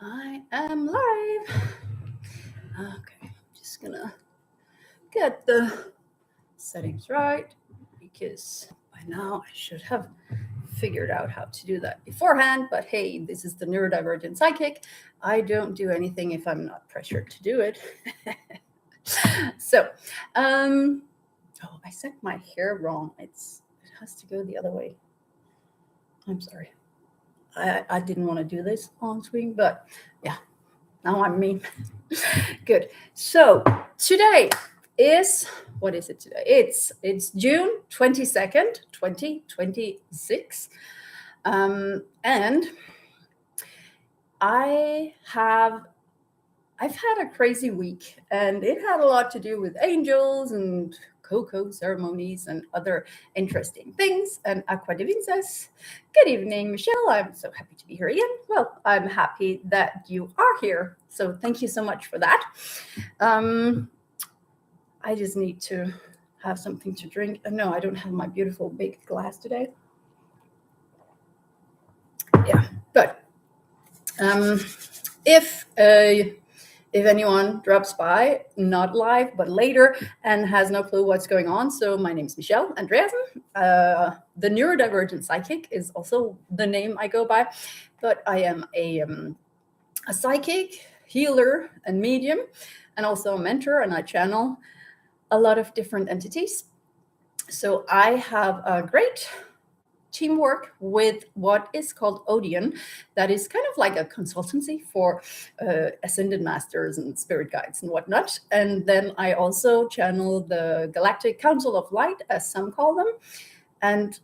I am live. Okay, just gonna get the settings right because by now I should have figured out how to do that beforehand. But hey, this is the Neurodivergent Psychic. I don't do anything if I'm not pressured to do it. So, oh, I set my hair wrong. It has to go the other way. I'm sorry. I didn't want to do this on screen, but yeah, now I'm me. Good. So today is, what is it today? It's June 22nd, 2026. And I've had a crazy week, and it had a lot to do with angels and cocoa ceremonies and other interesting things. And Aqua Divine says, good evening, Michelle. I'm so happy to be here again. Well, I'm happy that you are here. So thank you so much for that. I just need to have something to drink. No, I don't have my beautiful big glass today. Yeah, but if anyone drops by, not live, but later, and has no clue what's going on, so my name is Michelle Andreasen. The Neurodivergent Psychic is also the name I go by, but I am a psychic, healer, and medium, and also a mentor, and I channel a lot of different entities. So I have a great teamwork with what is called Odeon, that is kind of like a consultancy for ascended masters and spirit guides and whatnot. And then I also channel the Galactic Council of Light, as some call them. And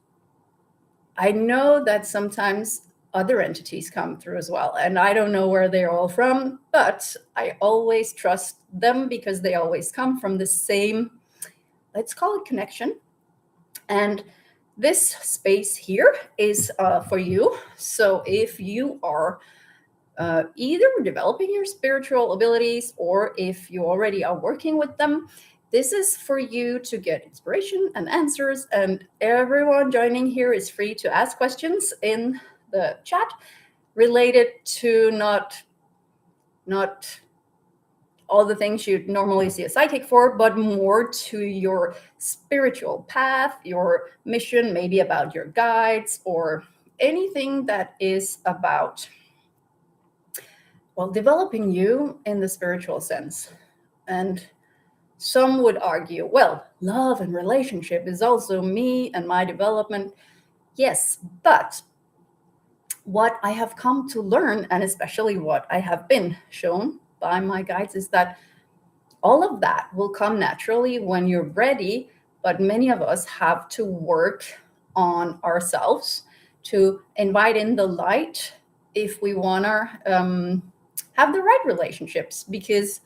I know that sometimes other entities come through as well, and I don't know where they're all from, but I always trust them because they always come from the same, let's call it, connection. And this space here is for you. So if you are either developing your spiritual abilities, or if you already are working with them, this is for you to get inspiration and answers. And everyone joining here is free to ask questions in the chat related to not all the things you'd normally see a psychic for, but more to your spiritual path, your mission, maybe about your guides, or anything that is about, well, developing you in the spiritual sense. And some would argue, well, love and relationship is also me and my development. Yes, but what I have come to learn, and especially what I have been shown by my guides, is that all of that will come naturally when you're ready, but many of us have to work on ourselves to invite in the light if we want to have the right relationships, because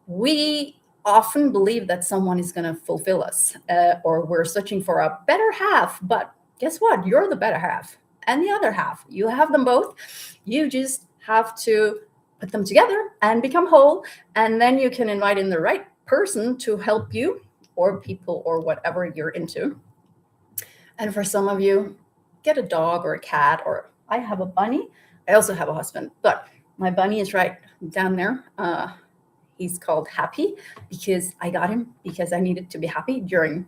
we often believe that someone is going to fulfill us, or we're searching for a better half. But guess what? You're the better half and the other half. You have them both. You just have to put them together and become whole, and then you can invite in the right person to help you, or people, or whatever you're into. And for some of you, get a dog or a cat, or I have a bunny. I also have a husband, but my bunny is right down there. He's called Happy because I got him because I needed to be happy during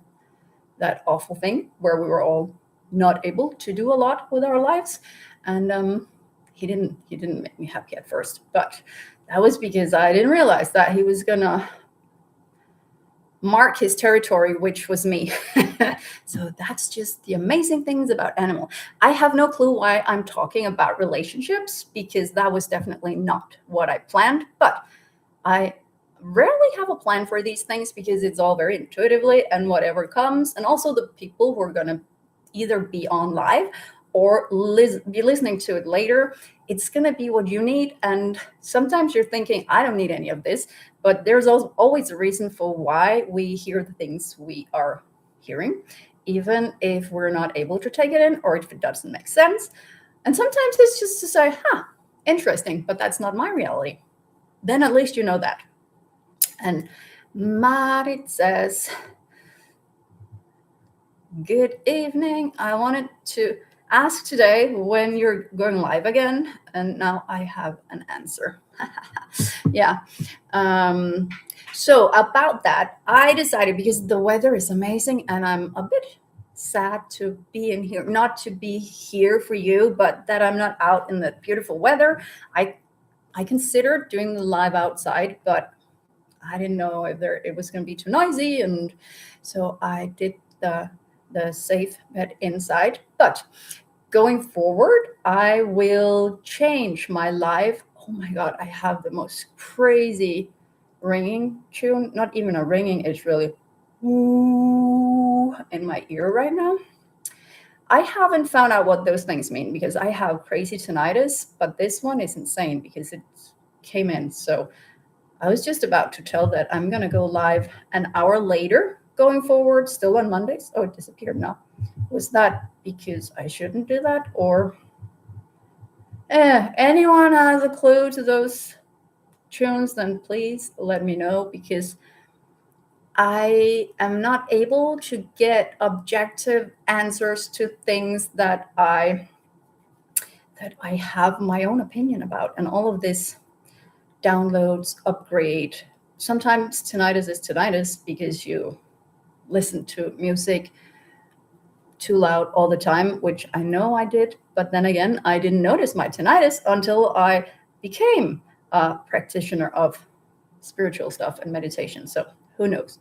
that awful thing where we were all not able to do a lot with our lives. And he didn't make me happy at first, but that was because I didn't realize that he was gonna mark his territory, which was me. So that's just the amazing things about animal. I have no clue why I'm talking about relationships, because that was definitely not what I planned, but I rarely have a plan for these things because it's all very intuitively and whatever comes. And also the people who are going to either be on live or be listening to it later, it's going to be what you need. And sometimes you're thinking, I don't need any of this, but there's always a reason for why we hear the things we are hearing, even if we're not able to take it in, or if it doesn't make sense. And sometimes it's just to say, interesting, but that's not my reality. Then at least you know that. And Marit says, good evening. I wanted to ask today when you're going live again, and now I have an answer. Yeah. So about that, I decided, because the weather is amazing and I'm a bit sad to be in here, not to be here for you, but that I'm not out in the beautiful weather. I considered doing the live outside, but I didn't know if it was going to be too noisy, and so I did the safe bet inside. But going forward, I will change my live. Oh my god, I have the most crazy ringing tune. Not even a ringing, it's really ooh in my ear right now. I haven't found out what those things mean because I have crazy tinnitus, but this one is insane because it came in. So I was just about to tell that I'm going to go live an hour later going forward, still on Mondays. Oh, it disappeared now. Was that because I shouldn't do that? Or anyone has a clue to those tunes, then please let me know, because I am not able to get objective answers to things that I have my own opinion about. And all of this downloads, upgrade. Sometimes tinnitus is tinnitus because you listen to music too loud all the time, which I know I did. But then again, I didn't notice my tinnitus until I became a practitioner of spiritual stuff and meditation. So who knows?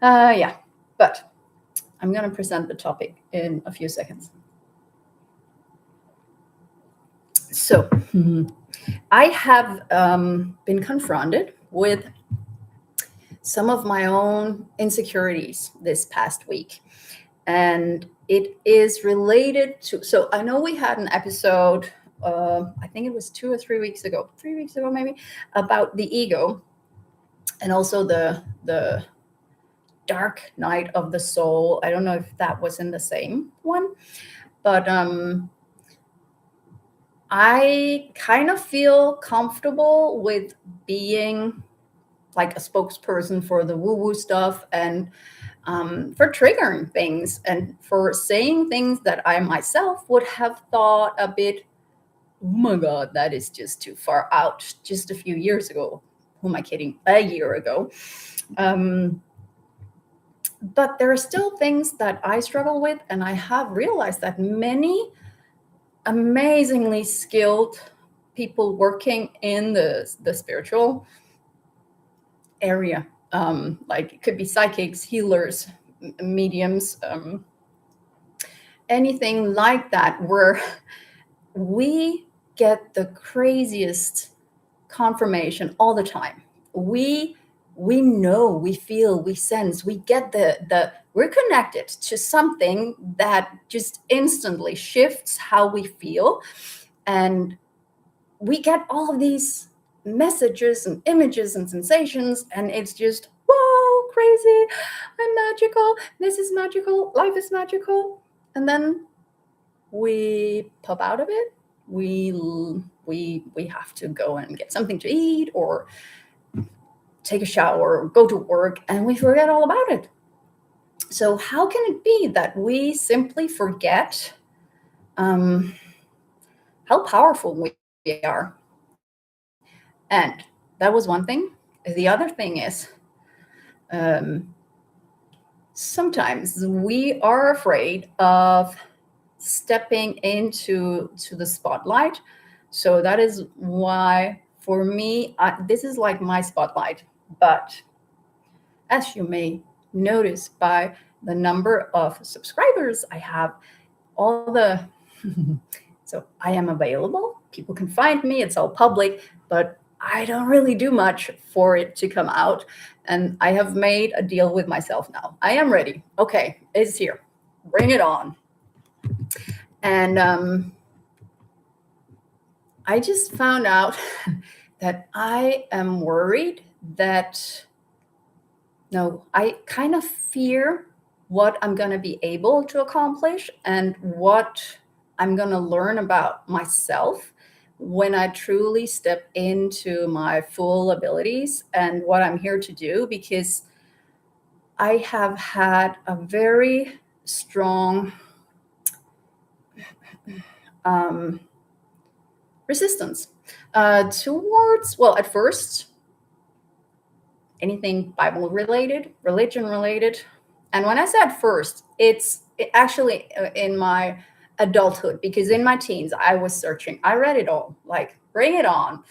Yeah, but I'm going to present the topic in a few seconds. So I have been confronted with some of my own insecurities this past week. And it is related to, so I know we had an episode, I think it was 2 or 3 weeks ago, 3 weeks ago maybe, about the ego, and also the dark night of the soul. I don't know if that was in the same one, but I kind of feel comfortable with being like a spokesperson for the woo-woo stuff, and for triggering things and for saying things that I myself would have thought a bit, oh my God, that is just too far out just a few years ago. Who am I kidding? A year ago. But there are still things that I struggle with, and I have realized that many amazingly skilled people working in the spiritual area, like it could be psychics, healers, mediums, anything like that, where we get the craziest confirmation all the time. We know, we feel, we sense, we get we're connected to something that just instantly shifts how we feel. And we get all of these messages and images and sensations, and it's just, whoa, crazy, I'm magical, this is magical, life is magical. And then we pop out of it. We have to go and get something to eat or take a shower or go to work, and we forget all about it. So how can it be that we simply forget how powerful we are? And that was one thing. The other thing is, sometimes we are afraid of stepping into the spotlight. So that is why, for me, this is like my spotlight. But as you may notice by the number of subscribers I have, all the so I am available. People can find me. It's all public, but I don't really do much for it to come out. And I have made a deal with myself now. I am ready. Okay, it's here. Bring it on. And I just found out that I am worried that, no, I kind of fear what I'm going to be able to accomplish and what I'm going to learn about myself when I truly step into my full abilities and what I'm here to do, because I have had a very strong resistance towards, well, at first, anything Bible related, religion related. And when I said first, it's actually in my adulthood, because in my teens, I was searching. I read it all, like, bring it on.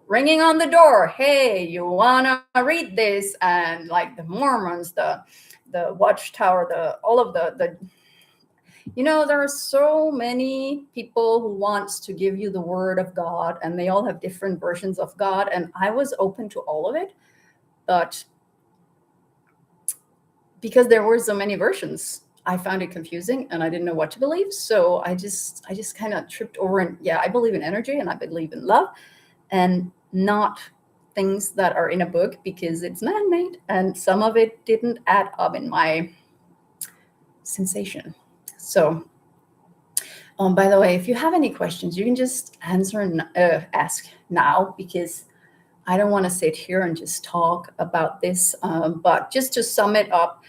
Ringing on the door, hey, you wanna read this? And like the Mormons, the Watchtower, all of the there are so many people who wants to give you the word of God, and they all have different versions of God, and I was open to all of it, but because there were so many versions, I found it confusing and I didn't know what to believe. So I just kind of tripped over, and yeah, I believe in energy and I believe in love, and not things that are in a book, because it's man-made and some of it didn't add up in my sensation. So by the way, if you have any questions, you can just ask now, because I don't want to sit here and just talk about this. But just to sum it up,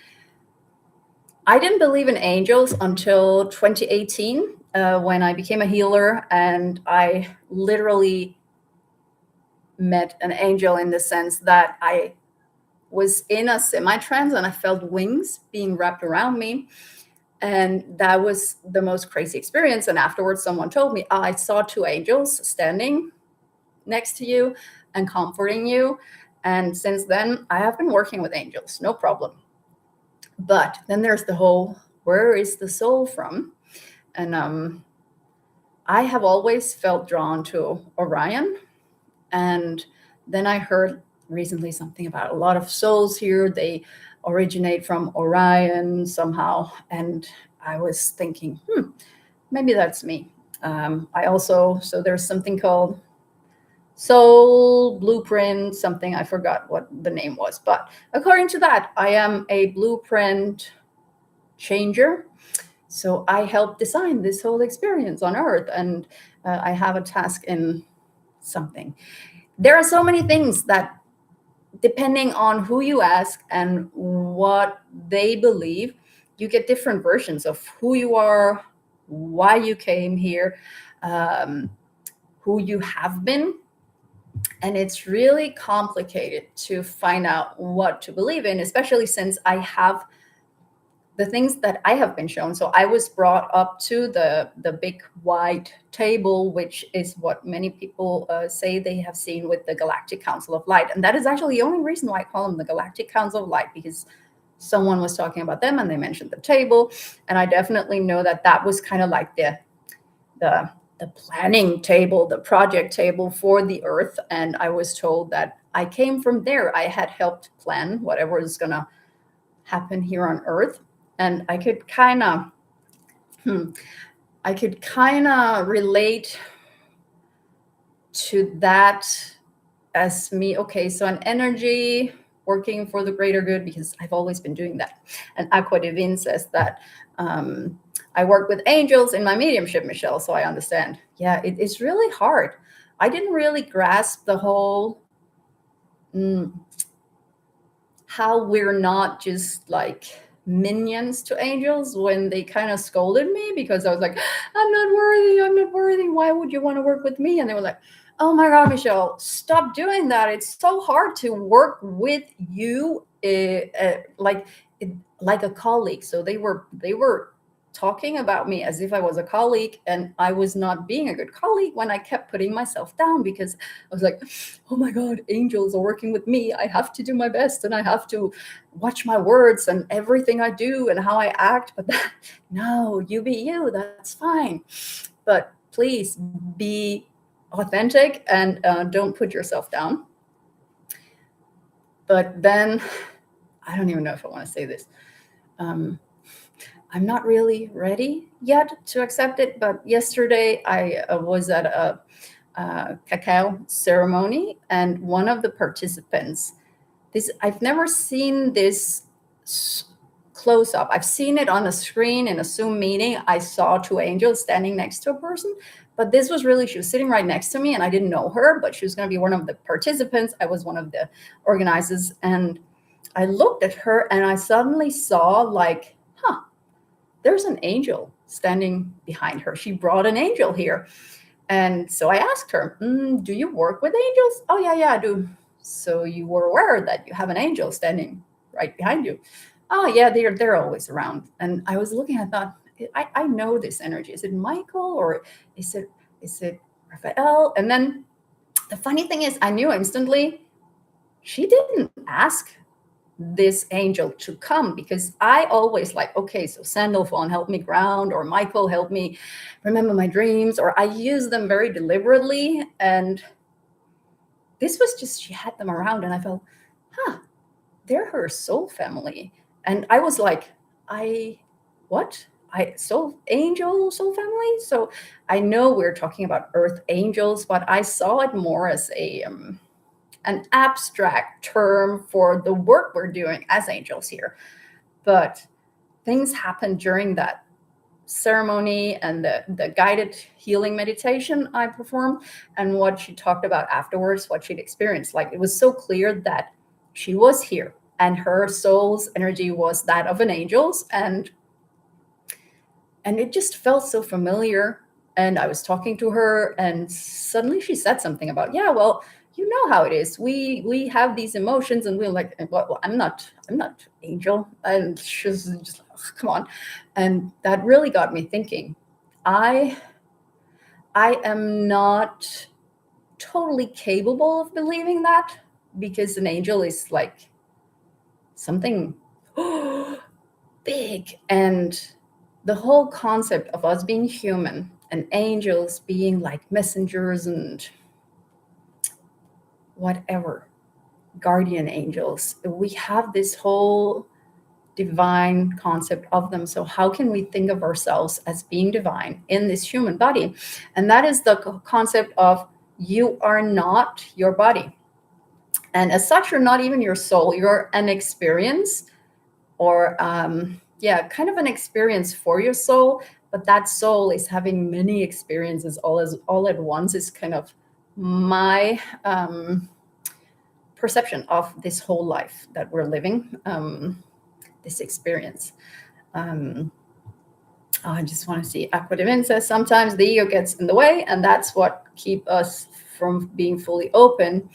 I didn't believe in angels until 2018, when I became a healer, and I literally met an angel, in the sense that I was in a semi-trance and I felt wings being wrapped around me. And that was the most crazy experience. And afterwards, someone told me, I saw two angels standing next to you and comforting you. And since then, I have been working with angels, no problem. But then there's the whole, where is the soul from? And I have always felt drawn to Orion. And then I heard recently something about a lot of souls here. They originate from Orion somehow. And I was thinking, maybe that's me. So there's something called soul blueprint, something, I forgot what the name was. But according to that, I am a blueprint changer. So I helped design this whole experience on Earth, and I have a task in something. There are so many things that, depending on who you ask and what they believe, you get different versions of who you are, why you came here, who you have been. And it's really complicated to find out what to believe in, especially since I have the things that I have been shown. So I was brought up to the big white table, which is what many people say they have seen with the Galactic Council of Light. And that is actually the only reason why I call them the Galactic Council of Light, because someone was talking about them and they mentioned the table. And I definitely know that that was kind of like the planning table, the project table for the Earth. And I was told that I came from there. I had helped plan whatever is going to happen here on Earth. And I could kind of relate to that as me. Okay, so an energy working for the greater good, because I've always been doing that. And Aqua Divine says that I work with angels in my mediumship, Michelle, so I understand. Yeah, it's really hard. I didn't really grasp the whole how we're not just like minions to angels, when they kind of scolded me, because I was like, I'm not worthy. Why would you want to work with me? And they were like, oh my God, Michelle, stop doing that. It's so hard to work with you like a colleague. So they were talking about me as if I was a colleague, and I was not being a good colleague when I kept putting myself down, because I was like, oh my God, angels are working with me. I have to do my best, and I have to watch my words and everything I do and how I act. But no, you be you, that's fine. But please be authentic and don't put yourself down. But then, I don't even know if I want to say this. I'm not really ready yet to accept it, but yesterday I was at a cacao ceremony, and one of the participants, I've never seen this close up. I've seen it on a screen in a Zoom meeting. I saw two angels standing next to a person, but this was really, she was sitting right next to me, and I didn't know her, but she was going to be one of the participants. I was one of the organizers, and I looked at her and I suddenly saw like, there's an angel standing behind her. She brought an angel here. And so I asked her, do you work with angels? Oh, yeah, I do. So you were aware that you have an angel standing right behind you? Oh, yeah, they're always around. And I was looking, I thought, I know this energy. Is it Michael or is it Raphael? And then the funny thing is, I knew instantly she didn't ask this angel to come, because I always like, okay, so Sandalphon help me ground, or Michael help me remember my dreams, or I use them very deliberately. And this was just, she had them around and I felt, they're her soul family. And I was like, soul family? So I know we're talking about earth angels, but I saw it more as an abstract term for the work we're doing as angels here. But things happened during that ceremony and the guided healing meditation I performed, and what she talked about afterwards, what she'd experienced. Like, it was so clear that she was here and her soul's energy was that of an angel's, and it just felt so familiar. And I was talking to her, and suddenly she said something about, yeah, well, you know how it is. We have these emotions, and we're like, well, I'm not angel. And she was just like, oh, come on. And that really got me thinking. I am not totally capable of believing that, because an angel is like something big, and the whole concept of us being human and angels being like messengers and whatever, guardian angels, we have this whole divine concept of them. So how can we think of ourselves as being divine in this human body? And that is the concept of, you are not your body, and as such, you're not even your soul. You're an experience, or kind of an experience for your soul, but that soul is having many experiences all at once, is kind of my perception of this whole life that we're living, this experience. I just want to see, Aquadivin says, sometimes the ego gets in the way, and that's what keeps us from being fully open.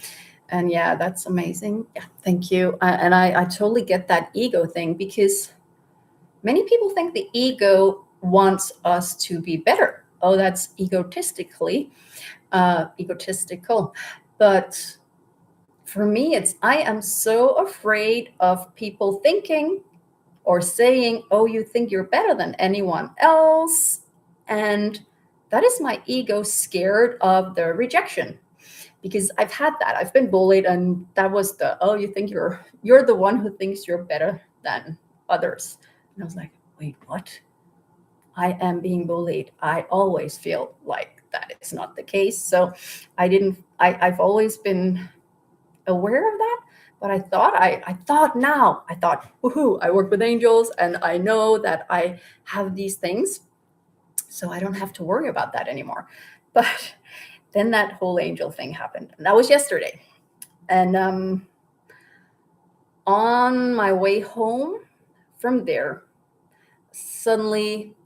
And yeah, that's amazing. Yeah, thank you. And I totally get that ego thing, because many people think the ego wants us to be better. Oh, that's egotistical. But for me, I am so afraid of people thinking or saying, oh, you think you're better than anyone else. And that is my ego scared of the rejection. Because I've had that. I've been bullied, and that was oh, you think you're the one who thinks you're better than others. And I was like, wait, what? I am being bullied. I always feel like that is not the case. So I've always been aware of that, but I thought, woohoo, I work with angels, and I know that I have these things, so I don't have to worry about that anymore. But then that whole angel thing happened, and that was yesterday. And on my way home from there, suddenly,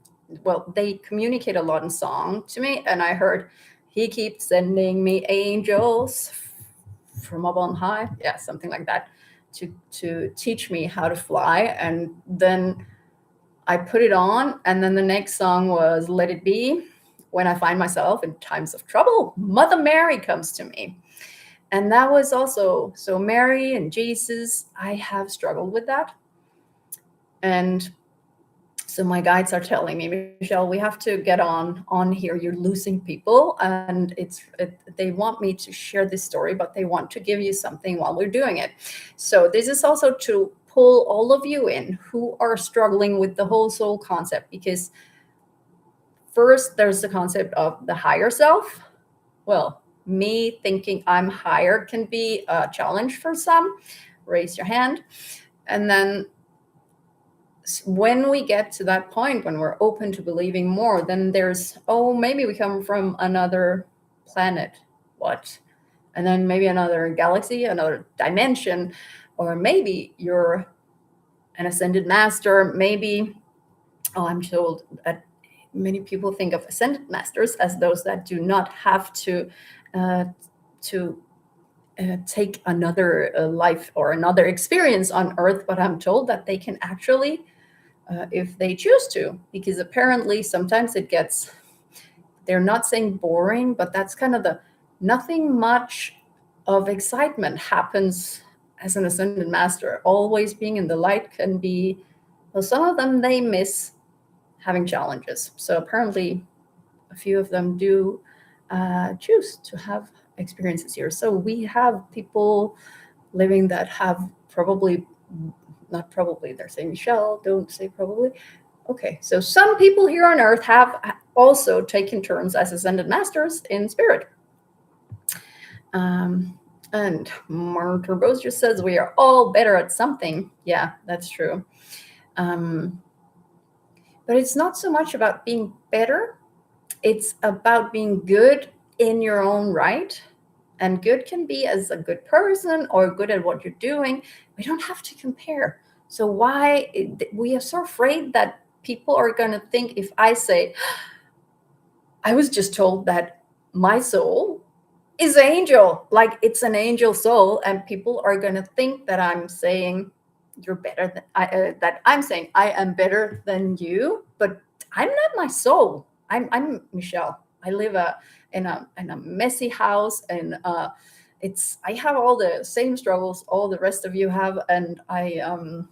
well, they communicate a lot in song to me, and I heard, he keeps sending me angels from up on high, yeah, something like that, to teach me how to fly. And then I put it on, and then the next song was Let It Be. When I find myself in times of trouble, Mother Mary comes to me. And that was also, so Mary and Jesus, I have struggled with that. And so my guides are telling me, Michelle, we have to get on here. You're losing people, and they want me to share this story, but they want to give you something while we're doing it. So this is also to pull all of you in who are struggling with the whole soul concept, because first there's the concept of the higher self. Well, me thinking I'm higher can be a challenge for some. Raise your hand. And then when we get to that point, when we're open to believing more, then there's, oh, maybe we come from another planet. What? And then maybe another galaxy, another dimension, or maybe you're an ascended master. Maybe, oh, I'm told that many people think of ascended masters as those that do not have to uh, to take another life or another experience on Earth, but I'm told that they can actually, if they choose to, because apparently sometimes it gets, they're not saying boring, but that's kind of the nothing much of excitement happens as an ascended master. Always being in the light can be, well, some of them, they miss having challenges. So apparently a few of them do choose to have experiences here. So we have people living that have probably, not probably, they're saying Michelle, don't say probably. Okay, so some people here on Earth have also taken turns as ascended masters in spirit. And Mark Bose just says we are all better at something. Yeah, that's true. But it's not so much about being better. It's about being good in your own right. And good can be as a good person or good at what you're doing. We don't have to compare. So why we are so afraid that people are going to think, if I say, I was just told that my soul is an angel, like it's an angel soul, and people are going to think that I'm saying you're better than that I'm saying I am better than you, but I'm not my soul. I'm Michelle. I live in a messy house, and I have all the same struggles all the rest of you have, and I am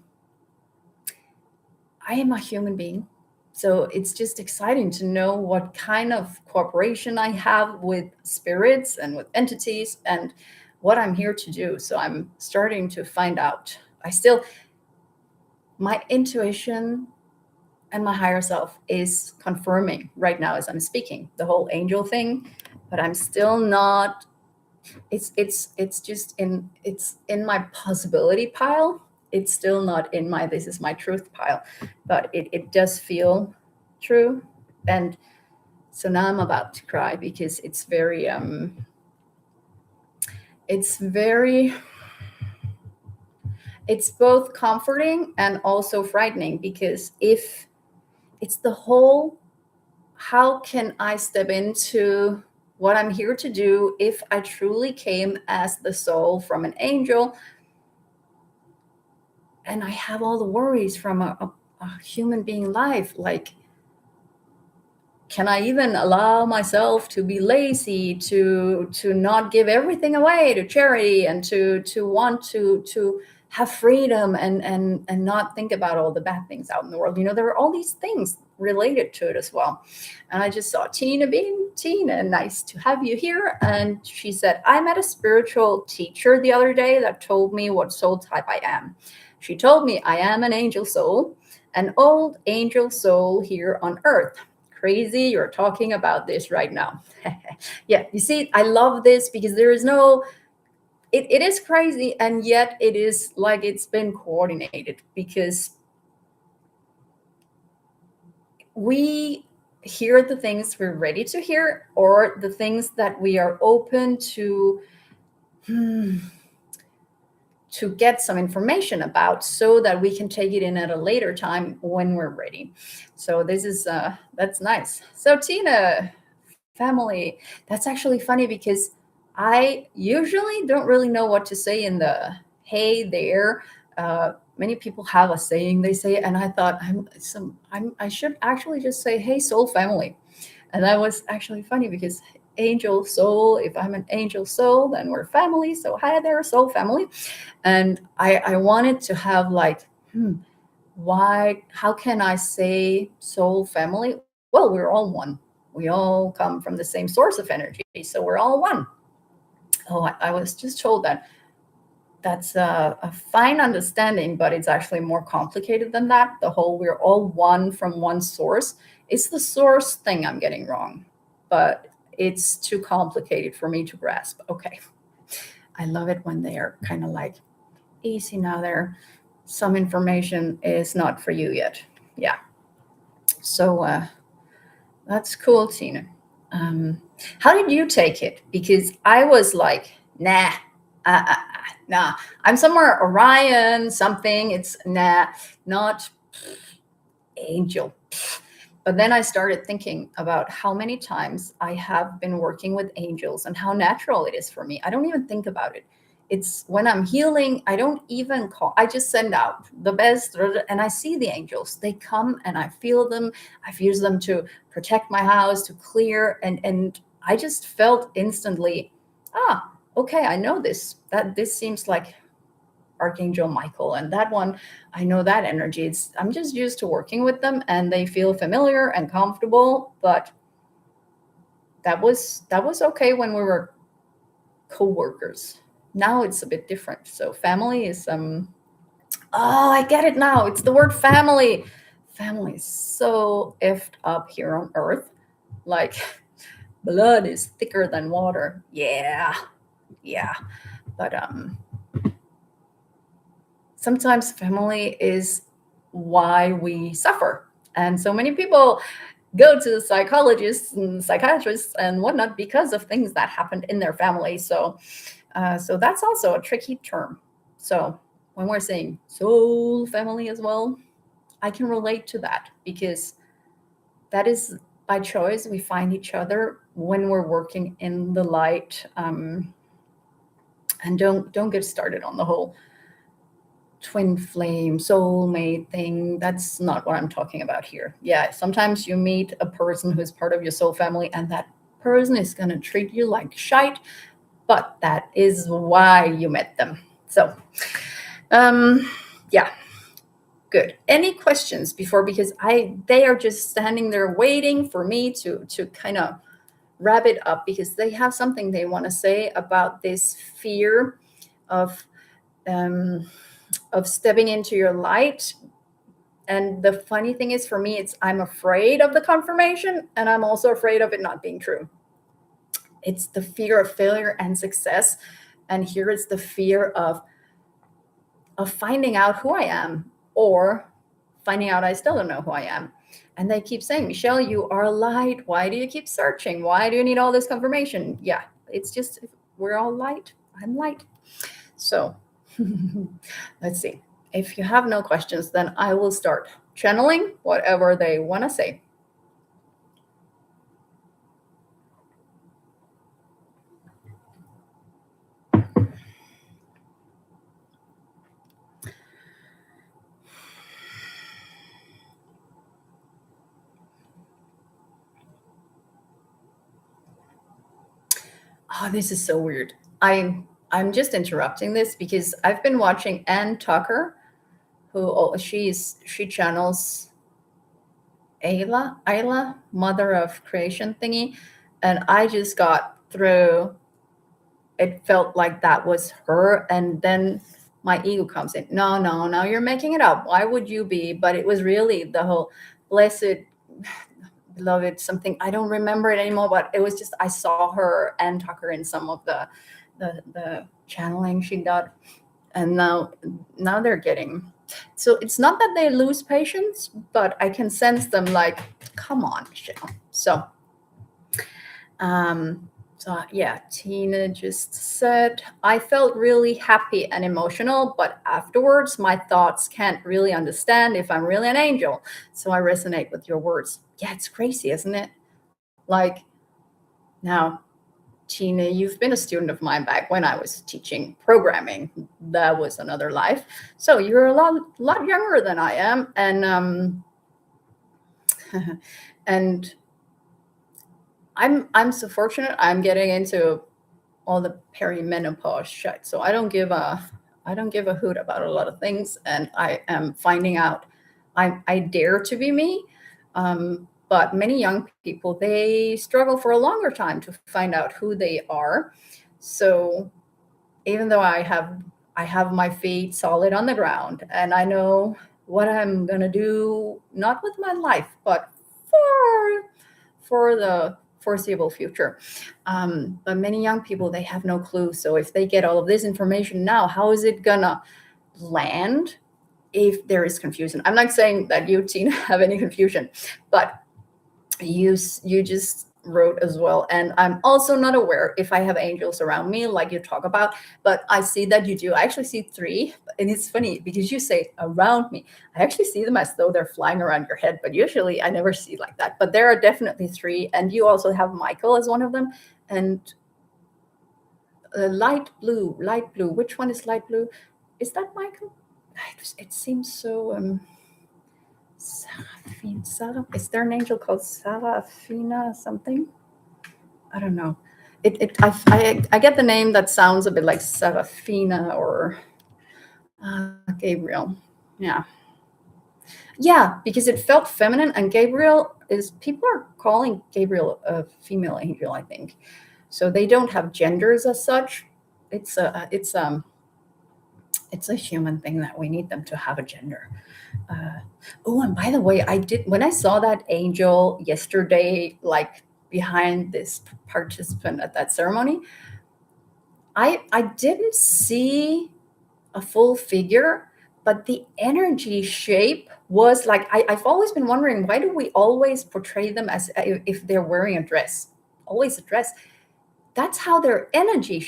a human being. So it's just exciting to know what kind of cooperation I have with spirits and with entities and what I'm here to do. So I'm starting to find out. My intuition and my higher self is confirming right now as I'm speaking the whole angel thing, but I'm still not. It's just it's in my possibility pile. It's still not in my this is my truth pile, but it does feel true. And so now I'm about to cry because it's very it's very it's both comforting and also frightening, because if it's the whole, how can I step into what I'm here to do if I truly came as the soul from an angel and I have all the worries from a human being life? Like, can I even allow myself to be lazy, to not give everything away to charity, and to want to have freedom and not think about all the bad things out in the world? There are all these things related to it as well. And I just saw Tina being Tina, nice to have you here. And she said, I met a spiritual teacher the other day that told me what soul type I am. She told me I am an angel soul, an old angel soul here on earth. Crazy you're talking about this right now. Yeah, you see, I love this because there is no, it is crazy, and yet it is like it's been coordinated, because we hear the things we're ready to hear, or the things that we are open to get some information about, so that we can take it in at a later time when we're ready. So this is that's nice. So Tina, family, that's actually funny, because I usually don't really know what to say in the hey there. Many people have a saying they say, and I thought I should actually just say hey soul family. And that was actually funny, because angel soul, if I'm an angel soul, then we're family. So hi there, soul family. And I wanted to have like, how can I say soul family? Well, we're all one. We all come from the same source of energy, so we're all one. Oh, I was just told that that's a fine understanding, but it's actually more complicated than that. The whole we're all one from one source. It's the source thing I'm getting wrong, but it's too complicated for me to grasp. Okay. I love it when they're kind of like, easy now there. Some information is not for you yet. Yeah. So that's cool, Tina. How did you take it? Because I was like, nah, nah. I'm somewhere Orion, something. It's nah, not angel. But then I started thinking about how many times I have been working with angels and how natural it is for me. I don't even think about it. It's when I'm healing, I don't even call, I just send out the best, and I see the angels. They come and I feel them. I've used them to protect my house, to clear, and I just felt instantly, okay, I know this. That this seems like Archangel Michael, and that one, I know that energy. I'm just used to working with them, and they feel familiar and comfortable. But that was okay when we were co-workers. Now it's a bit different. So family is oh, I get it now. It's the word family. Family is so effed up here on Earth. Like blood is thicker than water. Yeah, yeah. But sometimes family is why we suffer. And so many people go to psychologists and psychiatrists and whatnot because of things that happened in their family. So, so that's also a tricky term. So when we're saying soul family as well, I can relate to that because that is by choice. We find each other when we're working in the light. And don't get started on the whole twin flame soulmate thing. That's not what I'm talking about here. Yeah, sometimes you meet a person who's part of your soul family and that person is going to treat you like shite, but that is why you met them. So yeah, good. Any questions before, because they are just standing there waiting for me to kind of wrap it up, because they have something they want to say about this fear of stepping into your light. And the funny thing is, for me, it's I'm afraid of the confirmation, and I'm also afraid of it not being true. It's the fear of failure and success, and here it's the fear of finding out who I am, or finding out I still don't know who I am. And they keep saying, Michelle, you are light. Why do you keep searching? Why do you need all this confirmation? Yeah, it's just we're all light. I'm light. So let's see. If you have no questions, then I will start channeling whatever they want to say. Oh, this is so weird. I'm just interrupting this because I've been watching Ann Tucker, who she channels Ayla, mother of creation thingy, and I just got through. It felt like that was her, and then my ego comes in. No, you're making it up. Why would you be? But it was really the whole blessed beloved something. I don't remember it anymore, but it was just I saw her and Tucker in some of the channeling she did, and now they're getting. So it's not that they lose patience, but I can sense them like, come on, Michelle. So yeah, Tina just said, I felt really happy and emotional, but afterwards my thoughts can't really understand if I'm really an angel. So I resonate with your words. Yeah, it's crazy, isn't it? Like, now, Tina, you've been a student of mine back when I was teaching programming. That was another life. So you're a lot younger than I am. And and I'm so fortunate. I'm getting into all the perimenopause shit. So I don't give a hoot about a lot of things, and I am finding out I dare to be me. But many young people, they struggle for a longer time to find out who they are. So even though I have my feet solid on the ground and I know what I'm gonna do, not with my life, but for the foreseeable future. But many young people, they have no clue. So if they get all of this information now, how is it gonna land if there is confusion? I'm not saying that you, Tina, have any confusion, but you just wrote as well. And I'm also not aware if I have angels around me, like you talk about, but I see that you do. I actually see 3. And it's funny because you say around me. I actually see them as though they're flying around your head, but usually I never see like that. But there are definitely 3. And you also have Michael as one of them. And light blue. Which one is light blue? Is that Michael? It seems so. Sarah, is there an angel called Sarafina something? I don't know. I get the name that sounds a bit like Serafina or Gabriel. Yeah, because it felt feminine, and Gabriel is, people are calling Gabriel a female angel, I think. So they don't have genders as such. It's a human thing that we need them to have a gender. Oh, and by the way, when I saw that angel yesterday, like behind this participant at that ceremony, I didn't see a full figure, but the energy shape was like, I've always been wondering, why do we always portray them as if they're wearing a dress? Always a dress. That's how their energy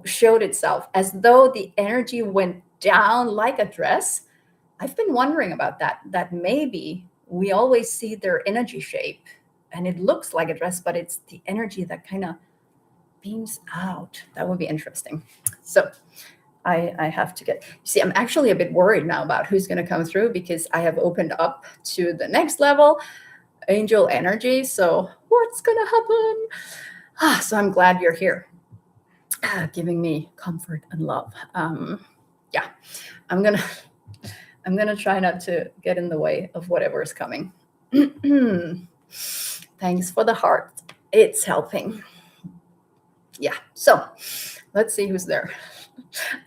showed itself, as though the energy went down like a dress. I've been wondering about that maybe we always see their energy shape and it looks like a dress, but it's the energy that kind of beams out. That would be interesting. So I have to see, I'm actually a bit worried now about who's going to come through, because I have opened up to the next level, angel energy. So what's going to happen? So I'm glad you're here, giving me comfort and love. Yeah, I'm gonna try not to get in the way of whatever is coming. Thanks for the heart. It's helping. Yeah, so let's see who's there.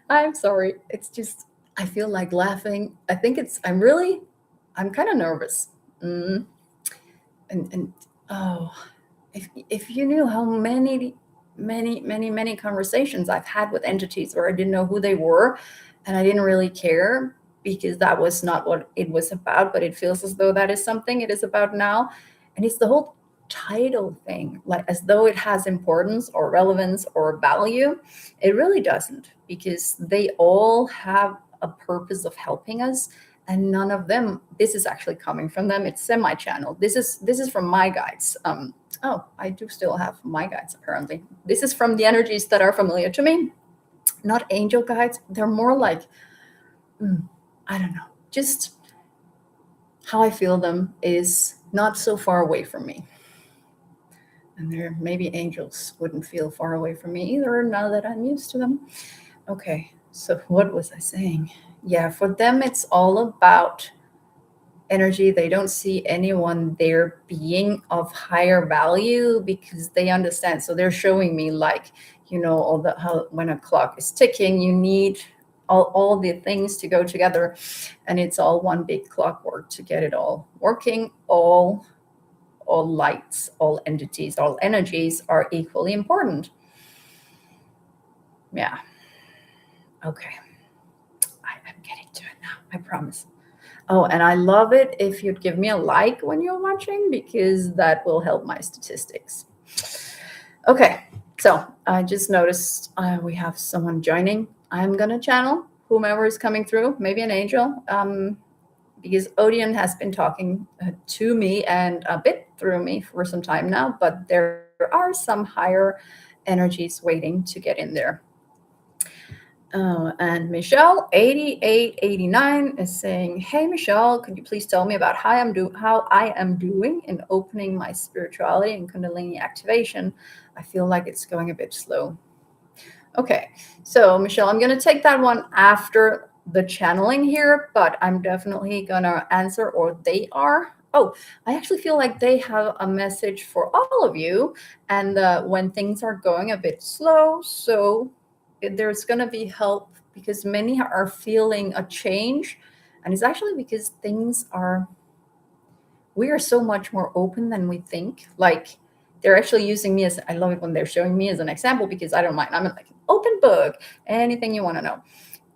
I'm sorry. It's just, I feel like laughing. I think I'm kind of nervous. And oh, if you knew how many conversations I've had with entities where I didn't know who they were and I didn't really care, because that was not what it was about, but it feels as though that is something it is about now. And it's the whole title thing, like as though it has importance or relevance or value. It really doesn't, because they all have a purpose of helping us, and none of them, this is actually coming from them. It's semi-channel. This is from my guides. Oh, I do still have my guides, apparently. This is from the energies that are familiar to me, not angel guides. They're more like, I don't know, just how I feel them is not so far away from me. And there, maybe angels wouldn't feel far away from me either, now that I'm used to them. Okay, so what was I saying? Yeah, for them, it's all about energy. They don't see anyone there being of higher value, because they understand. So they're showing me, like, how when a clock is ticking, you need all the things to go together, and it's all one big clockwork to get it all working. All lights, all entities, all energies are equally important. Yeah. Okay. I'm getting to it now, I promise. Oh, and I love it if you'd give me a like when you're watching, because that will help my statistics. Okay, so I just noticed we have someone joining. I'm going to channel whomever is coming through, maybe an angel, because Odeon has been talking to me and a bit through me for some time now, but there are some higher energies waiting to get in there. And Michelle 8889 is saying, hey Michelle, could you please tell me about how I am doing in opening my spirituality and Kundalini activation? I feel like it's going a bit slow. Okay, so Michelle, I'm going to take that one after the channeling here, but I'm definitely going to answer, or they are. Oh, I actually feel like they have a message for all of you, and when things are going a bit slow, so there's going to be help, because many are feeling a change, and it's actually because we are so much more open than we think. Like, they're actually using me as, I love it when they're showing me as an example, because I don't mind. I'm like an open book, anything you want to know,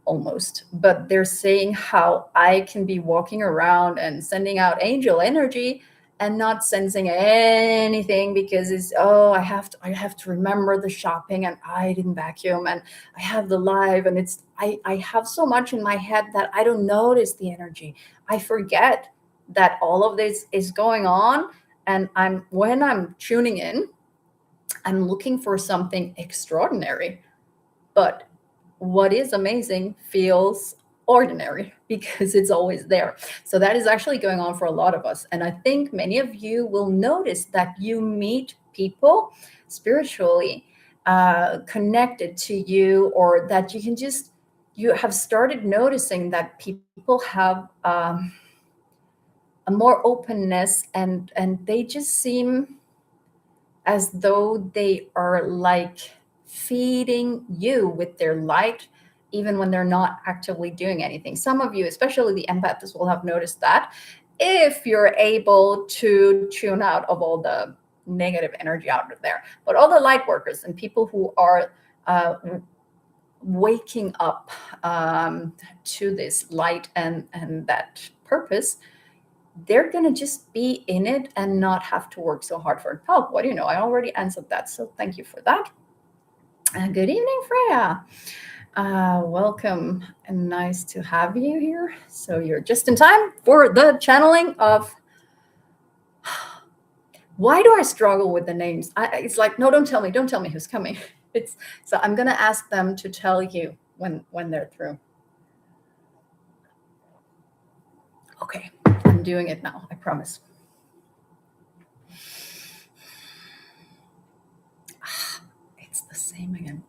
almost. But they're saying how I can be walking around and sending out angel energy, and not sensing anything because it's, oh, I have to remember the shopping, and I didn't vacuum, and I have the live, and it's I have so much in my head that I don't notice the energy. I forget that all of this is going on, and when I'm tuning in, I'm looking for something extraordinary. But what is amazing feels ordinary because it's always there. So that is actually going on for a lot of us. And I think many of you will notice that you meet people spiritually connected to you, or that you have started noticing that people have a more openness, and they just seem as though they are like feeding you with their light, even when they're not actively doing anything. Some of you, especially the empaths, will have noticed that if you're able to tune out of all the negative energy out of there. But all the light workers and people who are waking up to this light and that purpose, they're going to just be in it and not have to work so hard for it. Oh, what do you know? I already answered that. So thank you for that. Good evening, Freya. Welcome, and nice to have you here. So you're just in time for the channeling of... Why do I struggle with the names? It's like, no, don't tell me who's coming. So I'm going to ask them to tell you when they're through. Okay, I'm doing it now, I promise. It's the same again.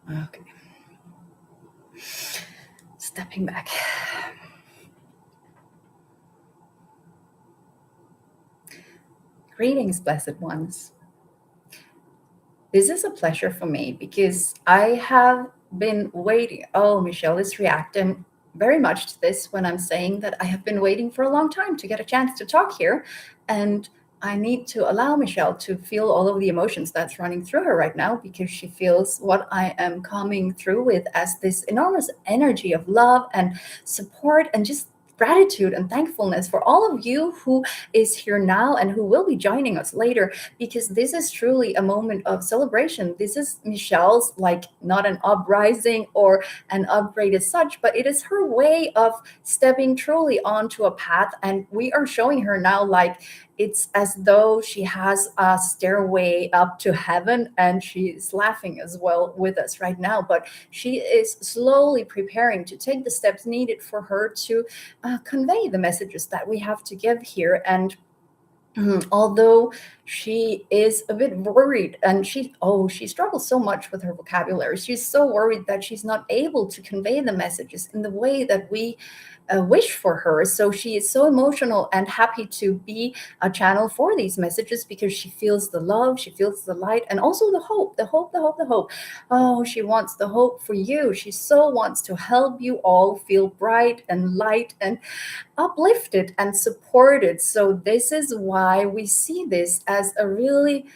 Okay. Stepping back. Greetings, blessed ones. This is a pleasure for me because I have been waiting. Oh, Michelle is reacting very much to this when I'm saying that I have been waiting for a long time to get a chance to talk here. And I need to allow Michelle to feel all of the emotions that's running through her right now, because she feels what I am coming through with as this enormous energy of love and support and just gratitude and thankfulness for all of you who is here now and who will be joining us later, because this is truly a moment of celebration. This is Michelle's, like, not an uprising or an upgrade as such, but it is her way of stepping truly onto a path. And we are showing her now, like, it's as though she has a stairway up to heaven, and she's laughing as well with us right now. But she is slowly preparing to take the steps needed for her to convey the messages that we have to give here. And although she is a bit worried, and she struggles so much with her vocabulary, she's so worried that she's not able to convey the messages in the way that we wish for her. So she is so emotional and happy to be a channel for these messages, because she feels the love, she feels the light, and also the hope. Oh, she wants the hope for you. She so wants to help you all feel bright and light and uplifted and supported. So this is why we see this as a really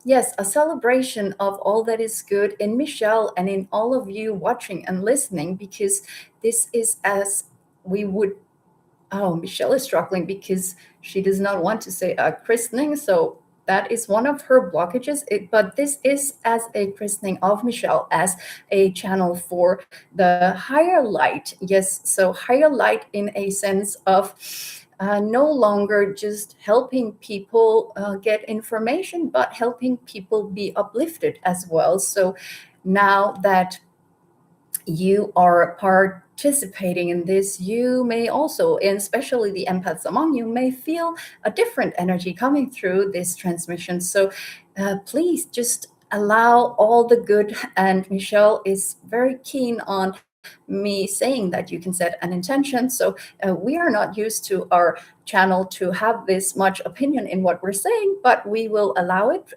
yes, a celebration of all that is good in Michelle and in all of you watching and listening, because this is as we would... Oh, Michelle is struggling because she does not want to say a christening. So that is one of her blockages. But this is as a christening of Michelle, as a channel for the higher light. Yes, so higher light in a sense of no longer just helping people get information, but helping people be uplifted as well. So now that you are participating in this, you may also, and especially the empaths among you, may feel a different energy coming through this transmission. So please just allow all the good. And Michelle is very keen on me saying that you can set an intention. So we are not used to our channel to have this much opinion in what we're saying, but we will allow it.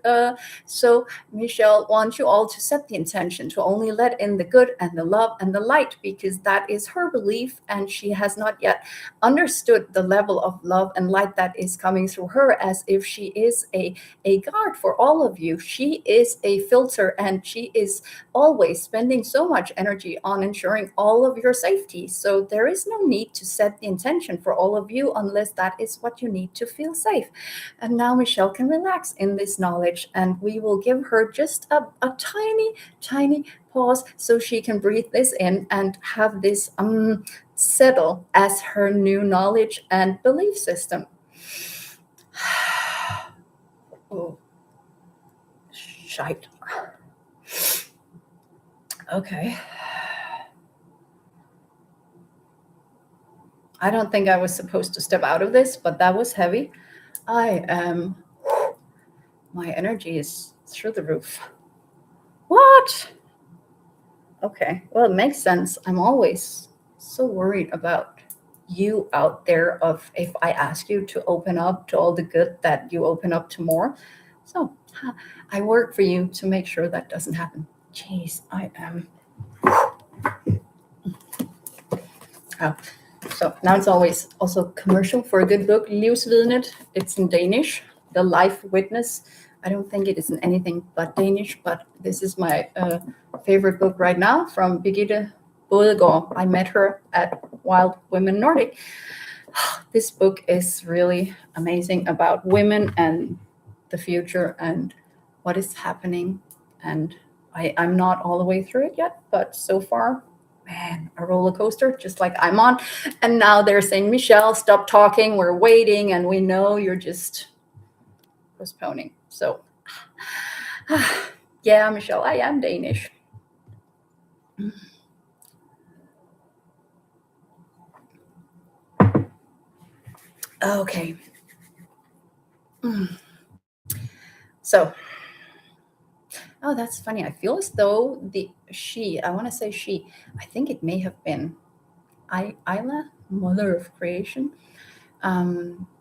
So Michelle wants you all to set the intention to only let in the good and the love and the light, because that is her belief, and she has not yet understood the level of love and light that is coming through her, as if she is a guard for all of you. She is a filter, and she is always spending so much energy on ensuring all of your safety. So there is no need to set the intention for all of you unless that is what you need to feel safe. And now Michelle can relax in this knowledge, and we will give her just a tiny pause so she can breathe this in and have this settle as her new knowledge and belief system. Oh, shite. Okay. I don't think I was supposed to step out of this, but that was heavy. I am. My energy is through the roof. What? Okay. Well, it makes sense. I'm always so worried about you out there, of if I ask you to open up to all the good, that you open up to more. So I work for you to make sure that doesn't happen. Jeez, I am. Oh. So now it's always also commercial for a good book, Livsvidnet. It's in Danish, The Life Witness. I don't think it is in anything but Danish, but this is my favorite book right now, from Birgitte Bodegaard. I met her at Wild Women Nordic. This book is really amazing about women and the future and what is happening. And I'm not all the way through it yet, but so far, man, a roller coaster, just like I'm on. And now they're saying, Michelle, stop talking. We're waiting, and we know you're just postponing. So, yeah, Michelle, I am Danish. Okay. So, oh, that's funny. I feel as though I want to say she, I think it may have been Isla, Mother of Creation.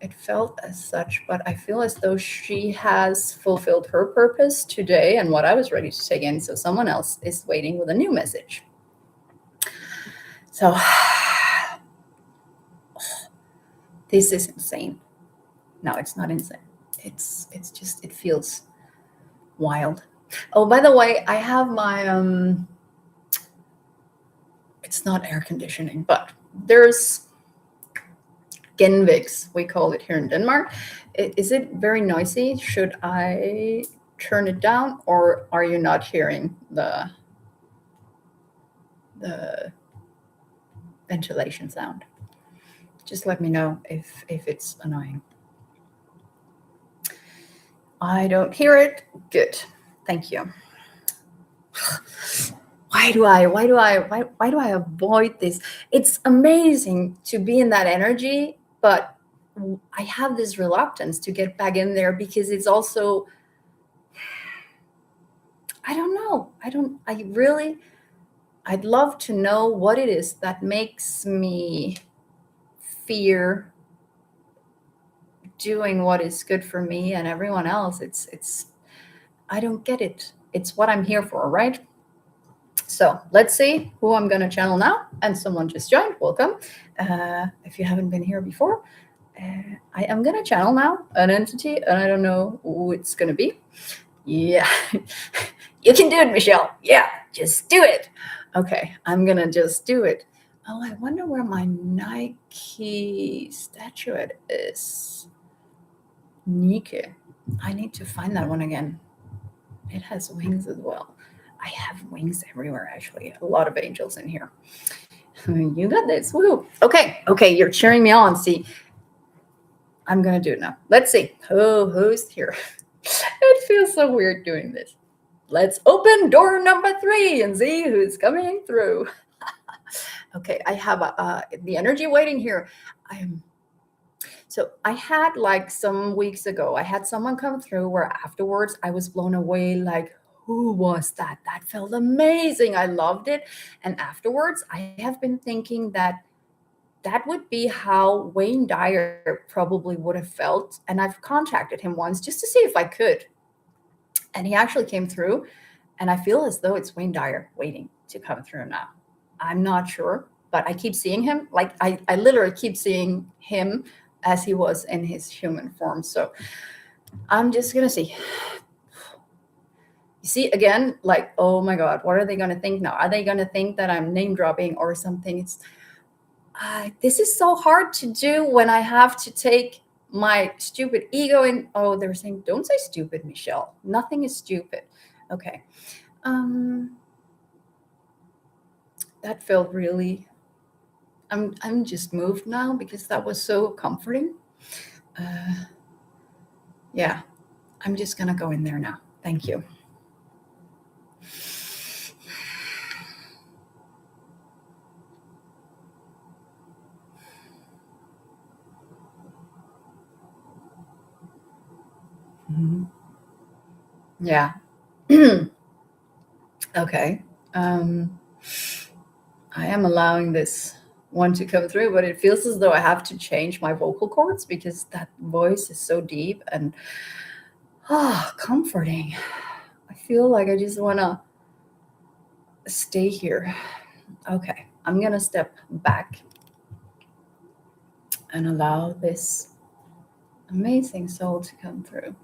It felt as such, but I feel as though she has fulfilled her purpose today and what I was ready to take in. So someone else is waiting with a new message. So this is insane. No, it's not insane. It's just, it feels wild. Oh, by the way, I have my it's not air conditioning, but there's Genvix, we call it here in Denmark. Is it very noisy? Should I turn it down, or are you not hearing the ventilation sound? Just let me know if it's annoying. I don't hear it. Good. Thank you. Why do I avoid this? It's amazing to be in that energy, but I have this reluctance to get back in there, because it's also, I don't know. I'd love to know what it is that makes me fear doing what is good for me and everyone else. It's I don't get it. It's what I'm here for, right? So let's see who I'm going to channel now. And someone just joined. Welcome. If you haven't been here before, I am going to channel now an entity, and I don't know who it's going to be. Yeah, you can do it, Michelle. Yeah, just do it. Okay, I'm going to just do it. Oh, I wonder where my Nike statuette is. Nike. I need to find that one again. It has wings as well. I have wings everywhere, actually. A lot of angels in here. You got this. Woo. Okay, you're cheering me on. See, I'm going to do it now. Let's see. Who's here? It feels so weird doing this. Let's open door number 3 and see who's coming through. Okay, I have the energy waiting here. So I had, like, some weeks ago, I had someone come through where afterwards I was blown away, like, who was that? That felt amazing. I loved it. And afterwards, I have been thinking that that would be how Wayne Dyer probably would have felt. And I've contacted him once just to see if I could. And he actually came through. And I feel as though it's Wayne Dyer waiting to come through now. I'm not sure, but I keep seeing him. Like I literally keep seeing him as he was in his human form. So I'm just going to see. You see, again, like, oh my God, what are they going to think now? Are they going to think that I'm name dropping or something? This is so hard to do when I have to take my stupid ego in. Oh, they're saying, don't say stupid, Michelle. Nothing is stupid. Okay. That felt really, I'm just moved now because that was so comforting. Yeah, I'm just going to go in there now. Thank you. Mm-hmm. Yeah. Okay. I am allowing this one to come through, but it feels as though I have to change my vocal cords because that voice is so deep and comforting. I feel like I just want to stay here. Okay, I'm going to step back and allow this amazing soul to come through.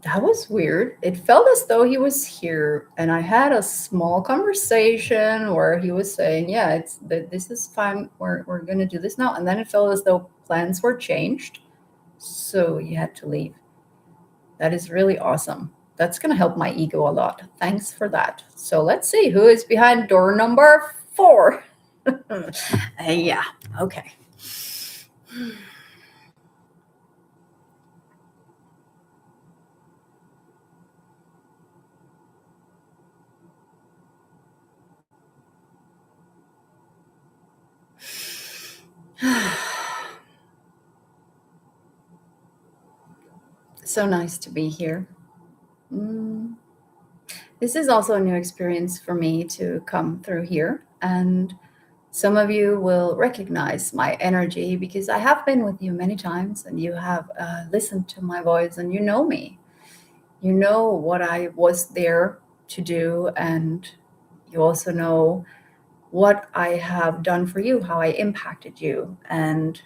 That was weird. It felt as though he was here, and I had a small conversation where he was saying, "Yeah, it's that this is fine. We're gonna do this now." And then it felt as though plans were changed, so he had to leave. That is really awesome. That's gonna help my ego a lot. Thanks for that. So let's see who is behind door number 4. Yeah. Okay. So nice to be here. This is also a new experience for me to come through here. And some of you will recognize my energy because I have been with you many times and you have listened to my voice and you know me. You know what I was there to do, and you also know what I have done for you, how I impacted you. And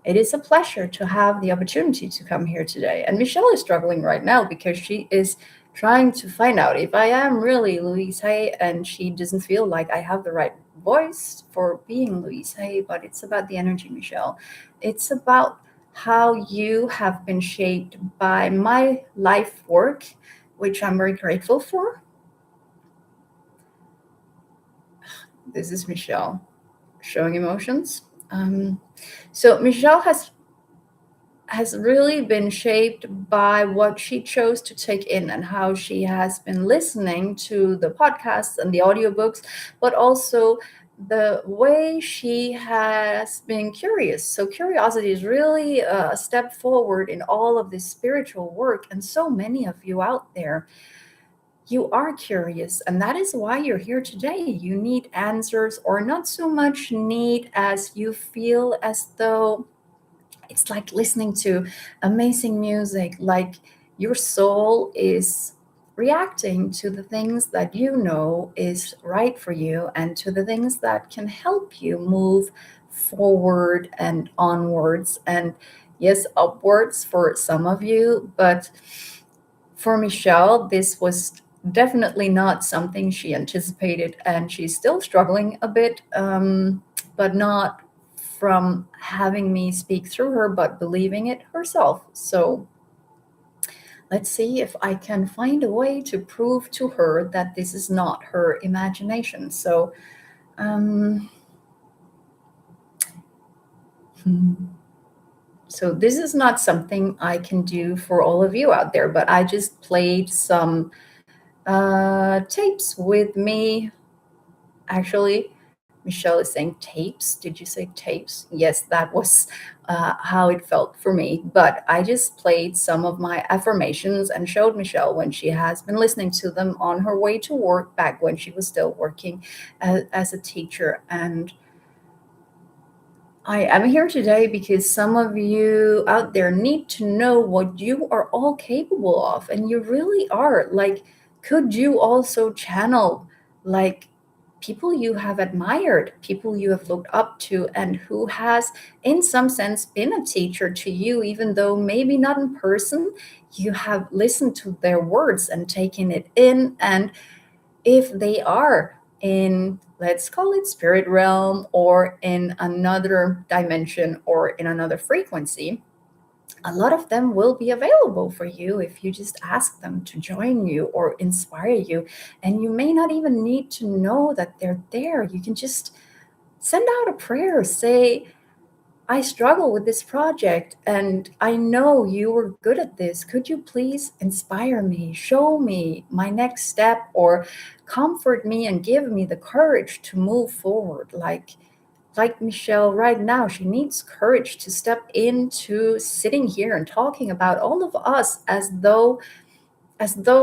it is a pleasure to have the opportunity to come here today. And Michelle is struggling right now because she is trying to find out if I am really Louise Hay, and she doesn't feel like I have the right voice for being Louise Hay. But it's about the energy, Michelle. It's about how you have been shaped by my life work, which I'm very grateful for. This is Michelle showing emotions. So Michelle has really been shaped by what she chose to take in and how she has been listening to the podcasts and the audiobooks, but also the way she has been curious. So curiosity is really a step forward in all of this spiritual work. And so many of you out there, you are curious, and that is why you're here today. You need answers, or not so much need as you feel as though it's like listening to amazing music, like your soul is reacting to the things that you know is right for you and to the things that can help you move forward and onwards, and yes, upwards for some of you. But for Michelle, this was definitely not something she anticipated, and she's still struggling a bit, but not from having me speak through her, but believing it herself. So let's see if I can find a way to prove to her that this is not her imagination. So, So this is not something I can do for all of you out there, but I just played some tapes with me. Actually, Michelle is saying tapes. Did you say tapes? Yes, that was how it felt for me. But I just played some of my affirmations and showed Michelle when she has been listening to them on her way to work back when she was still working as a teacher. And I am here today because some of you out there need to know what you are all capable of, and you really are. Like, could you also channel like people you have admired, people you have looked up to, and who has, in some sense, been a teacher to you, even though maybe not in person? You have listened to their words and taken it in, and if they are in, let's call it spirit realm, or in another dimension, or in another frequency, a lot of them will be available for you if you just ask them to join you or inspire you. And you may not even need to know that they're there. You can just send out a prayer, say, I struggle with this project and I know you were good at this. Could you please inspire me, show me my next step, or comfort me and give me the courage to move forward? Like Michelle right now, she needs courage to step into sitting here and talking about all of us as though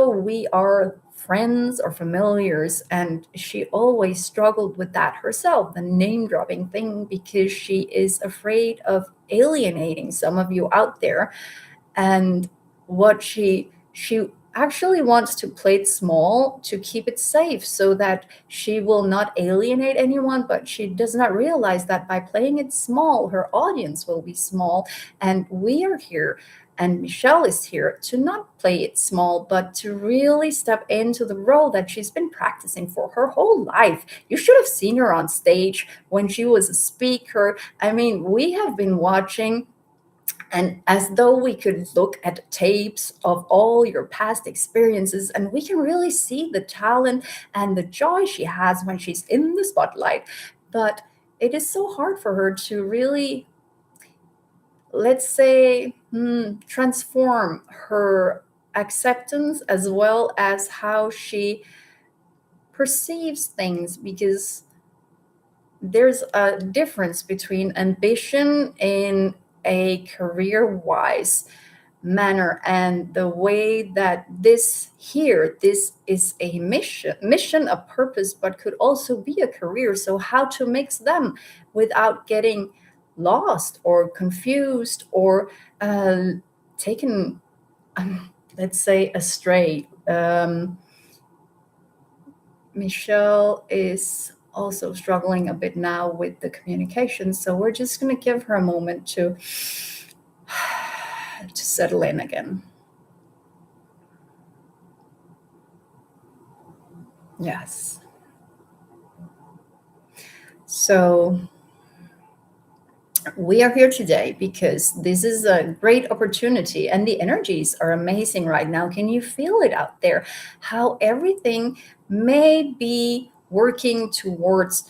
we are friends or familiars. And she always struggled with that herself, the name dropping thing, because she is afraid of alienating some of you out there. And what she actually wants to play it small to keep it safe so that she will not alienate anyone, but she does not realize that by playing it small, her audience will be small. And we are here, and Michelle is here to not play it small, but to really step into the role that she's been practicing for her whole life. You should have seen her on stage when she was a speaker. I mean, we have been watching, and as though we could look at tapes of all your past experiences, and we can really see the talent and the joy she has when she's in the spotlight. But it is so hard for her to really, let's say, transform her acceptance as well as how she perceives things, because there's a difference between ambition in a career wise manner and the way that this is a mission, a purpose, but could also be a career. So how to mix them without getting lost or confused or taken, let's say, astray. Michelle is also struggling a bit now with the communication, so we're just going to give her a moment to settle in again. Yes. So we are here today because this is a great opportunity, and the energies are amazing right now. Can you feel it out there? How everything may be working towards,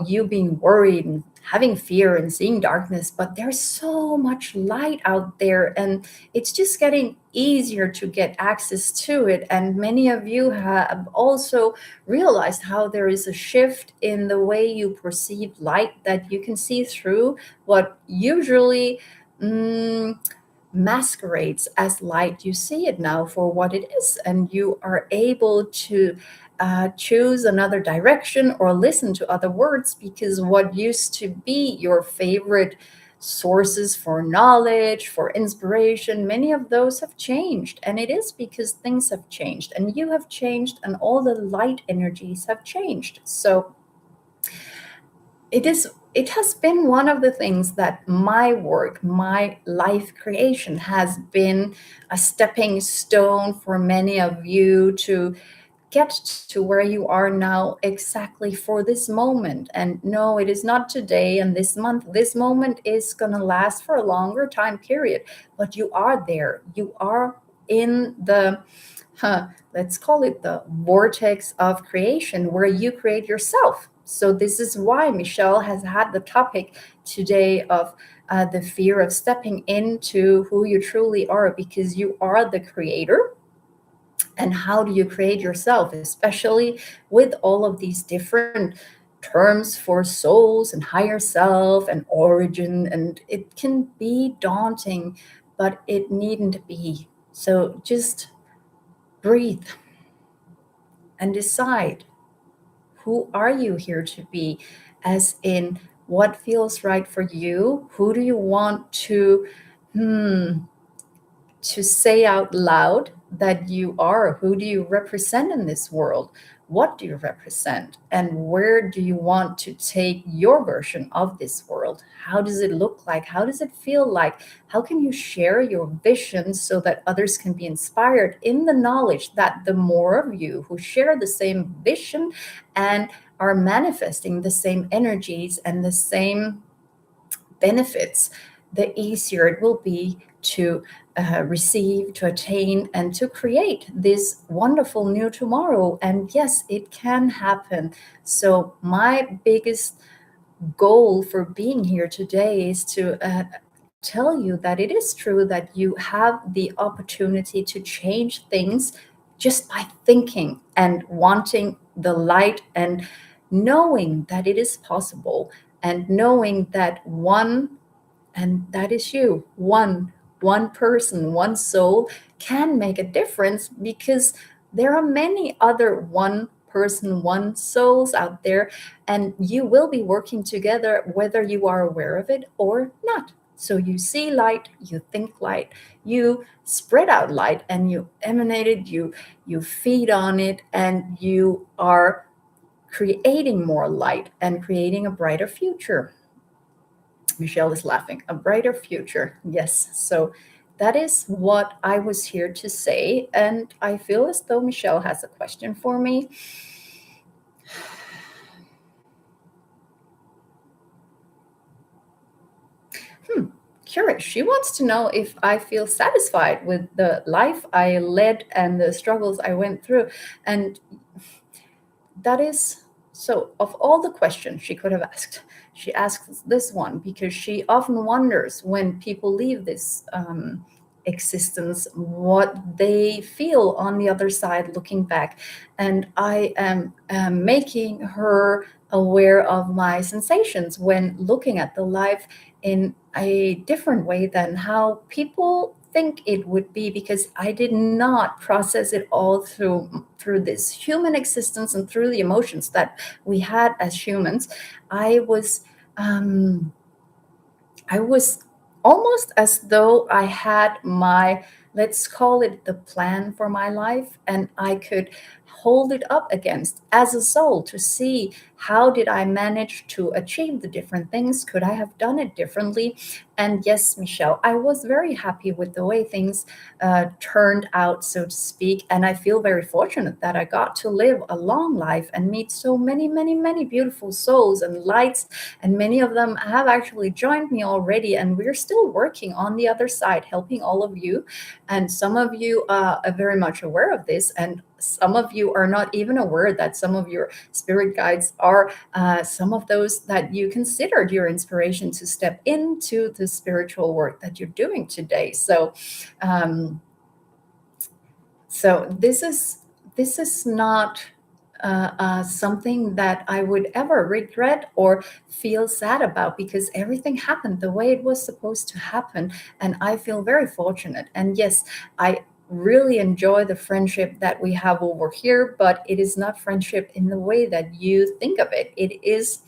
you being worried and having fear and seeing darkness, but there's so much light out there, and it's just getting easier to get access to it. And many of you have also realized how there is a shift in the way you perceive light, that you can see through what usually masquerades as light. You see it now for what it is, and you are able to choose another direction or listen to other words, because what used to be your favorite sources for knowledge, for inspiration, many of those have changed. And it is because things have changed, and you have changed, and all the light energies have changed. So it has been one of the things that my work, my life creation, has been a stepping stone for many of you to get to where you are now, exactly for this moment. And no, it is not today and this month. This moment is going to last for a longer time period, but you are there. You are in the let's call it the vortex of creation, where you create yourself. So this is why Michelle has had the topic today of the fear of stepping into who you truly are, because you are the creator. And how do you create yourself, especially with all of these different terms for souls and higher self and origin? And it can be daunting, but it needn't be. So just breathe and decide, who are you here to be? As in, what feels right for you? Who do you want hmm, to say out loud that you are? Who do you represent in this world? What do you represent? And where do you want to take your version of this world? How does it look like? How does it feel like? How can you share your vision so that others can be inspired, in the knowledge that the more of you who share the same vision and are manifesting the same energies and the same benefits, the easier it will be to receive, to attain, and to create this wonderful new tomorrow. And yes, it can happen. So, my biggest goal for being here today is to tell you that it is true that you have the opportunity to change things just by thinking and wanting the light, and knowing that it is possible, and knowing that and that is you, one person, one soul can make a difference, because there are many other one person, one souls out there, and you will be working together whether you are aware of it or not. So you see light, you think light, you spread out light, and you emanate it, you feed on it, and you are creating more light and creating a brighter future. Michelle is laughing. A brighter future. Yes. So that is what I was here to say. And I feel as though Michelle has a question for me. Curious. She wants to know if I feel satisfied with the life I led and the struggles I went through. And that is so, of all the questions she could have asked, she asks this one because she often wonders, when people leave this existence, what they feel on the other side looking back. And I am making her aware of my sensations when looking at the life in a different way than how people think it would be, because I did not process it all through this human existence and through the emotions that we had as humans. I was I was almost as though I had my, let's call it, the plan for my life, and I could hold it up against as a soul to see, how did I manage to achieve the different things? Could I have done it differently? And yes, Michelle, I was very happy with the way things turned out, so to speak. And I feel very fortunate that I got to live a long life and meet so many, many, many beautiful souls and lights. And many of them have actually joined me already. And we're still working on the other side, helping all of you. And some of you are very much aware of this. And some of you are not even aware that some of your spirit guides are some of those that you considered your inspiration to step into the spiritual work that you're doing today. So this is not something that I would ever regret or feel sad about, because everything happened the way it was supposed to happen. And I feel very fortunate. And yes, I really enjoy the friendship that we have over here, but it is not friendship in the way that you think of it. It is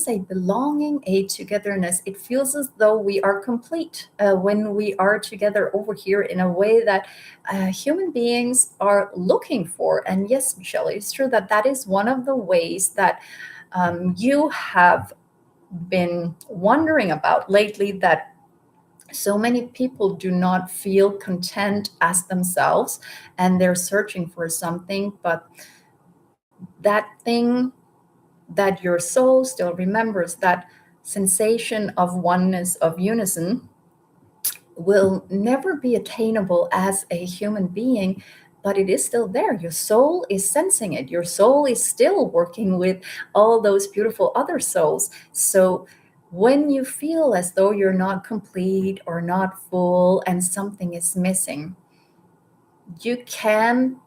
a belonging, a togetherness. It feels as though we are complete when we are together over here, in a way that human beings are looking for. And yes, Michelle, it's true that that is one of the ways that you have been wondering about lately, that so many people do not feel content as themselves, and they're searching for something. But that thing that your soul still remembers, that sensation of oneness, of unison, will never be attainable as a human being, but it is still there. Your soul is sensing it. Your soul is still working with all those beautiful other souls. So when you feel as though you're not complete or not full and something is missing, you can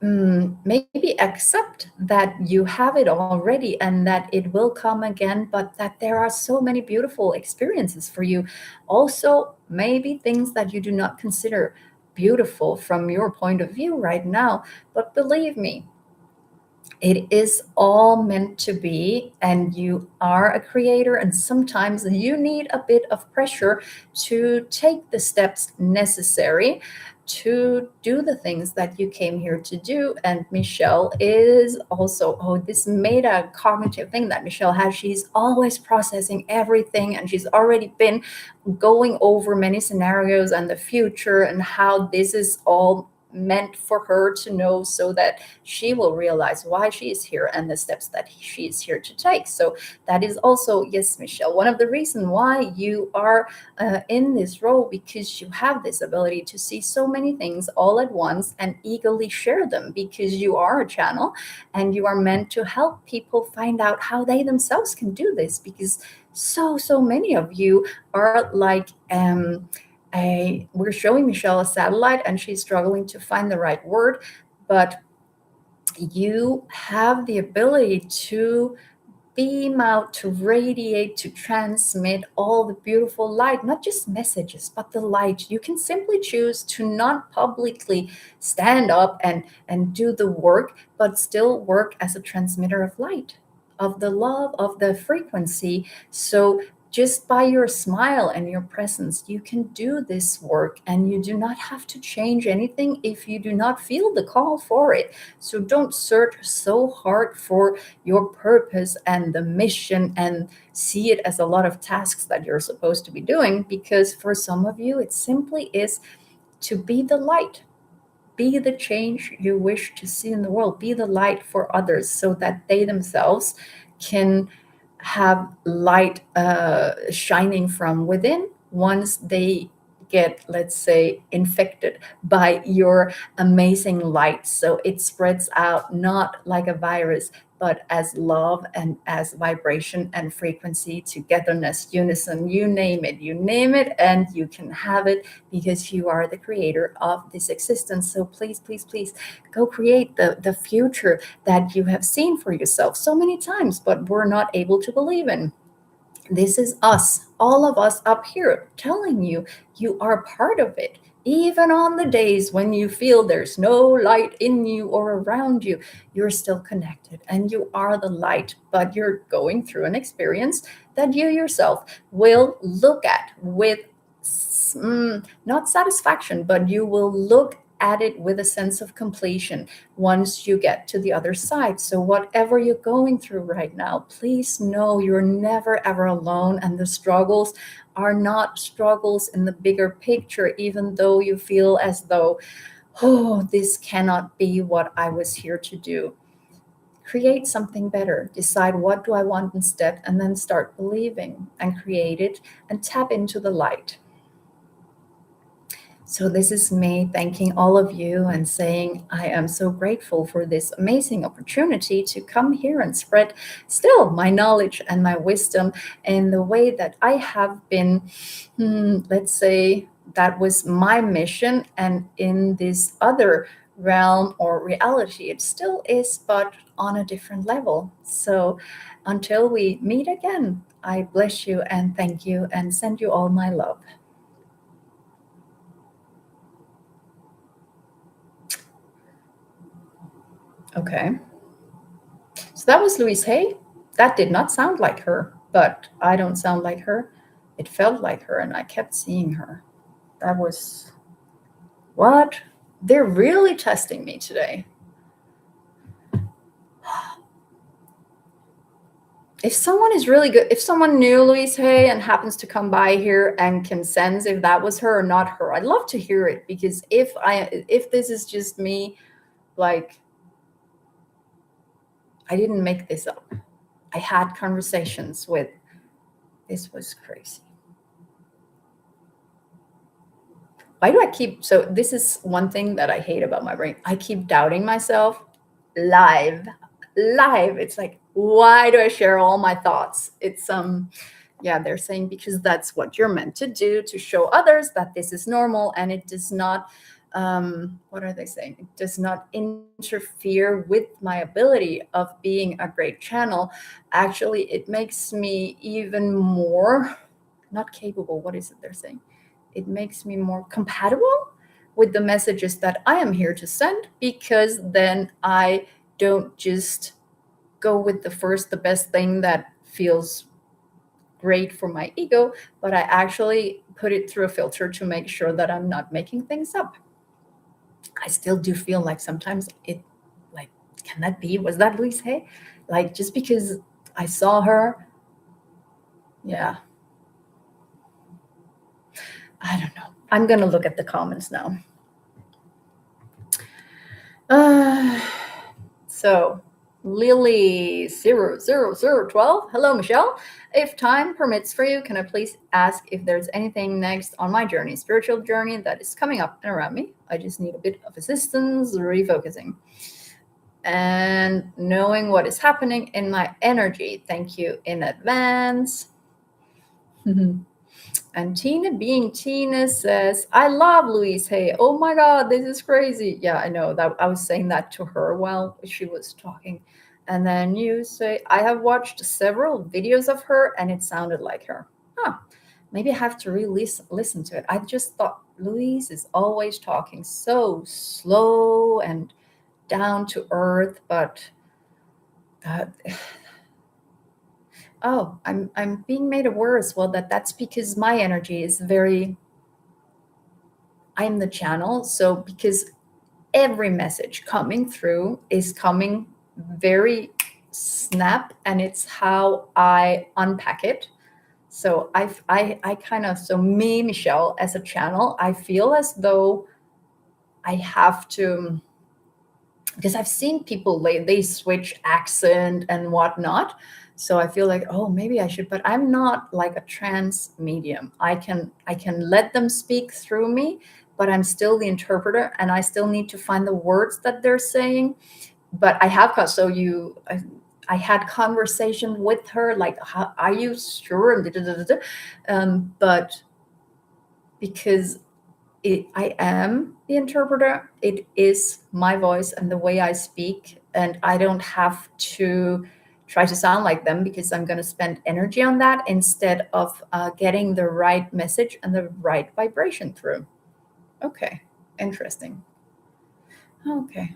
maybe accept that you have it already and that it will come again, but that there are so many beautiful experiences for you. Also, maybe things that you do not consider beautiful from your point of view right now. But believe me, it is all meant to be, and you are a creator, and sometimes you need a bit of pressure to take the steps necessary to do the things that you came here to do. And Michelle is also, this meta cognitive thing that Michelle has, she's always processing everything, and she's already been going over many scenarios and the future and how this is all meant for her to know, so that she will realize why she is here and the steps that she is here to take. So that is also, yes, Michelle, one of the reasons why you are in this role, because you have this ability to see so many things all at once and eagerly share them, because you are a channel and you are meant to help people find out how they themselves can do this, because so many of you are like we're showing Michelle a satellite and she's struggling to find the right word, but you have the ability to beam out, to radiate, to transmit all the beautiful light, not just messages, but the light. You can simply choose to not publicly stand up and do the work, but still work as a transmitter of light, of the love, of the frequency. So just by your smile and your presence, you can do this work, and you do not have to change anything if you do not feel the call for it. So don't search so hard for your purpose and the mission and see it as a lot of tasks that you're supposed to be doing, because for some of you, it simply is to be the light. Be the change you wish to see in the world. Be the light for others, so that they themselves can have light shining from within once they get, let's say, infected by your amazing light. So it spreads out not like a virus, but as love and as vibration and frequency, togetherness, unison, you name it, and you can have it, because you are the creator of this existence. So please, please, please go create the future that you have seen for yourself so many times, but were not able to believe in. This is us, all of us up here, telling you you are part of it. Even on the days when you feel there's no light in you or around you, you're still connected and you are the light, but you're going through an experience that you yourself will look at with not satisfaction, but you will look at it with a sense of completion once you get to the other side. So whatever you're going through right now, please know you're never ever alone, and the struggles are not struggles in the bigger picture, even though you feel as though, oh, this cannot be what I was here to do. Create something better. Decide, what do I want instead, and then start believing and create it and tap into the light. So this is me thanking all of you and saying I am so grateful for this amazing opportunity to come here and spread still my knowledge and my wisdom in the way that I have been, let's say, that was my mission. And in this other realm or reality, it still is, but on a different level. So until we meet again, I bless you and thank you and send you all my love. Okay. So that was Louise Hay. That did not sound like her, but I don't sound like her. It felt like her, and I kept seeing her. That was what? They're really testing me today. If someone is really good, if someone knew Louise Hay and happens to come by here and can sense if that was her or not her, I'd love to hear it, because if this is just me, like, I didn't make this up. I had conversations with, this was crazy. Why do I keep, so this is one thing that I hate about my brain. I keep doubting myself live. live. It's like, why do I share all my thoughts? It's yeah, they're saying because that's what you're meant to do, to show others that this is normal, and it does not what are they saying? It does not interfere with my ability of being a great channel. Actually, it makes me even more not capable. What is it they're saying? It makes me more compatible with the messages that I am here to send, because then I don't just go with the best thing that feels great for my ego, but I actually put it through a filter to make sure that I'm not making things up. I still do feel like sometimes it, like, can that be? Was that Louise Hay? Like, just because I saw her, yeah. I don't know. I'm going to look at the comments now. So Lily00012. Hello, Michelle. If time permits for you, can I please ask if there's anything next on my journey, spiritual journey, that is coming up and around me? I just need a bit of assistance refocusing and knowing what is happening in my energy. Thank you in advance. And Tina, being Tina, says, I love Louise Hay. Oh my God, this is crazy. Yeah, I know that. I was saying that to her while she was talking. And then you say, I have watched several videos of her and it sounded like her. Huh. Maybe I have to listen to it. I just thought Louise is always talking so slow and down to earth, but oh, I'm being made aware as well that that's because my energy is very, I'm the channel. So because every message coming through is coming very snap, and it's how I unpack it. So I kind of, so me, Michelle, as a channel, I feel as though I have to, because I've seen people, they switch accent and whatnot. So I feel like, oh, maybe I should, but I'm not like a trans medium. I can let them speak through me, but I'm still the interpreter, and I still need to find the words that they're saying. But I have, so I had conversation with her, like, how, are you sure? But because I am the interpreter, it is my voice and the way I speak, and I don't have to try to sound like them, because I'm going to spend energy on that instead of getting the right message and the right vibration through. Okay, interesting. Okay.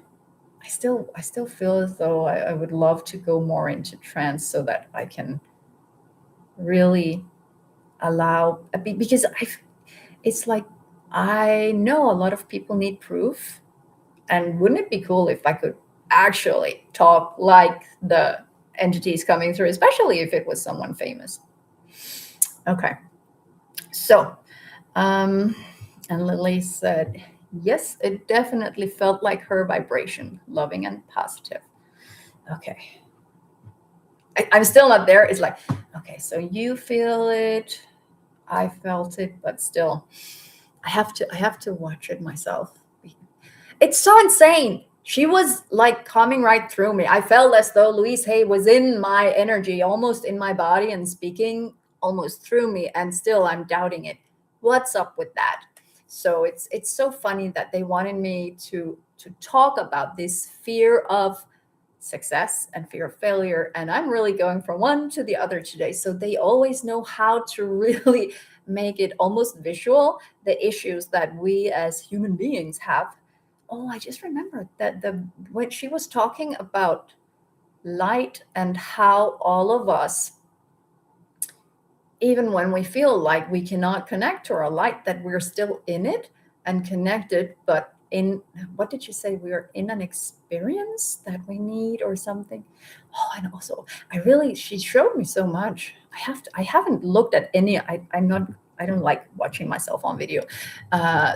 I still feel as though I would love to go more into trance so that I can really allow, because it's like, I know a lot of people need proof, and wouldn't it be cool if I could actually talk like the entities coming through, especially if it was someone famous. Okay, so and Lily said, yes, it definitely felt like her vibration, loving and positive. Okay. I'm still not there. It's like, okay, so you feel it, I felt it, but still, I have to watch it myself. It's so insane. She was like coming right through me. I felt as though Louise Hay was in my energy, almost in my body, and speaking almost through me, and still I'm doubting it. What's up with that? So it's so funny that they wanted me to talk about this fear of success and fear of failure, and I'm really going from one to the other today. So they always know how to really make it almost visual, the issues that we as human beings have. Oh, I just remembered that when she was talking about light and how all of us, even when we feel like we cannot connect to our light, that we're still in it and connected, but in, what did you say? We are in an experience that we need or something. Oh, and also she showed me so much. I haven't looked at any, I don't like watching myself on video.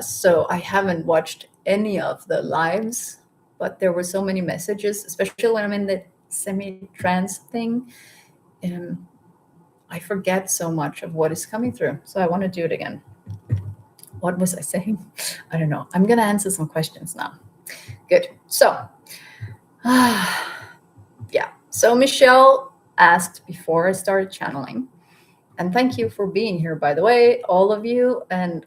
So I haven't watched any of the lives, but there were so many messages, especially when I'm in the semi-trance thing. I forget so much of what is coming through. So I want to do it again. What was I saying? I don't know. I'm going to answer some questions now. Good. So, yeah, So Michelle asked before I started channeling, and thank you for being here, by the way, all of you. And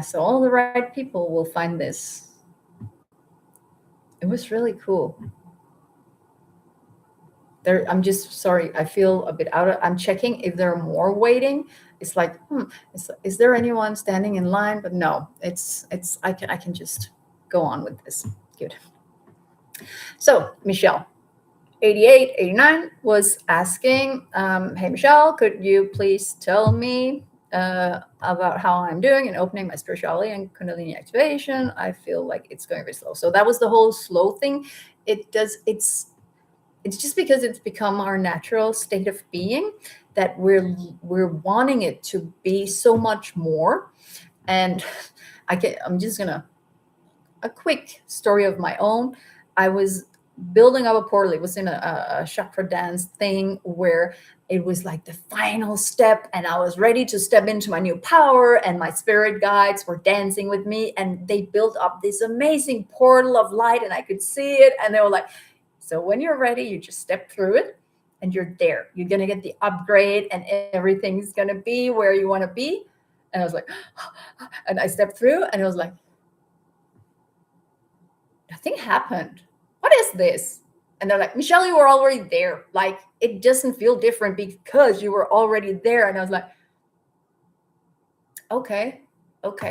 so all the right people will find this. It was really cool. I'm just sorry. I feel a bit I'm checking if there are more waiting. It's like, is there anyone standing in line? But no, I can just go on with this. Good. So Michelle, 88, 89 was asking, hey, Michelle, could you please tell me about how I'm doing in opening my spirituality and Kundalini activation? I feel like it's going very slow. So that was the whole slow thing. It's just because it's become our natural state of being that we're wanting it to be so much more. And I'm just gonna, a quick story of my own. I was building up a portal. It was in a chakra dance thing where it was like the final step, and I was ready to step into my new power, and my spirit guides were dancing with me, and they built up this amazing portal of light, and I could see it, and they were like, so when you're ready, you just step through it and you're there. You're going to get the upgrade and everything's going to be where you want to be. And I was like, and I stepped through and it was like, nothing happened. What is this? And they're like, Michelle, you were already there. Like, it doesn't feel different because you were already there. And I was like, okay.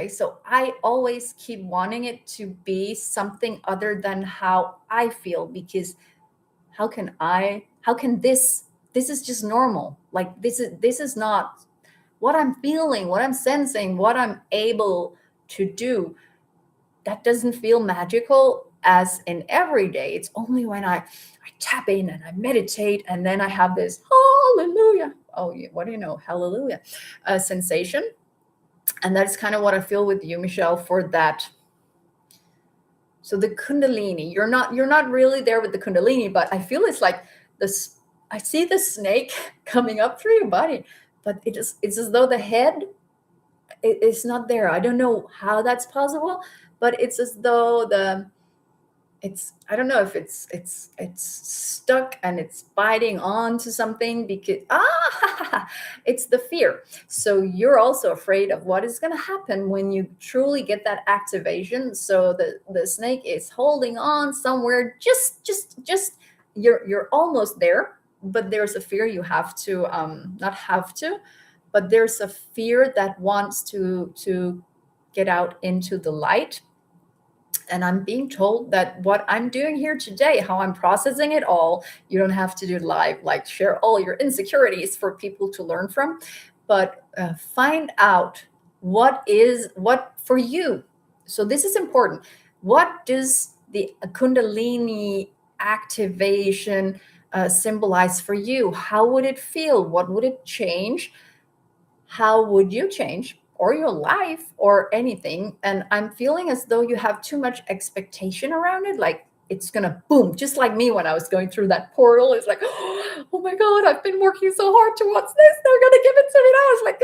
So I always keep wanting it to be something other than how I feel, because how can this is just normal. Like, this is not what I'm feeling, what I'm sensing, what I'm able to do. That doesn't feel magical as in every day. It's only when I tap in and I meditate, and then I have this hallelujah. Oh, what do you know? Hallelujah sensation. And that's kind of what I feel with you, Michelle, for that. So the Kundalini, you're not really there with the Kundalini, but I feel it's like this. I see the snake coming up through your body, but it's as though the head is not there. I don't know how that's possible, but it's as though I don't know if it's stuck and it's biting on to something, because it's the fear. So you're also afraid of what is going to happen when you truly get that activation. So the snake is holding on somewhere, just you're almost there, but there's a fear. You have to not have to, but there's a fear that wants to get out into the light. And I'm being told that what I'm doing here today, how I'm processing it all, you don't have to do live, like share all your insecurities for people to learn from, but find out what for you. So this is important. What does the Kundalini activation symbolize for you? How would it feel? What would it change? How would you change, or your life, or anything? And I'm feeling as though you have too much expectation around it, like it's gonna boom, just like me when I was going through that portal. It's like, oh my God, I've been working so hard towards this, they're gonna give it to me now. It's like,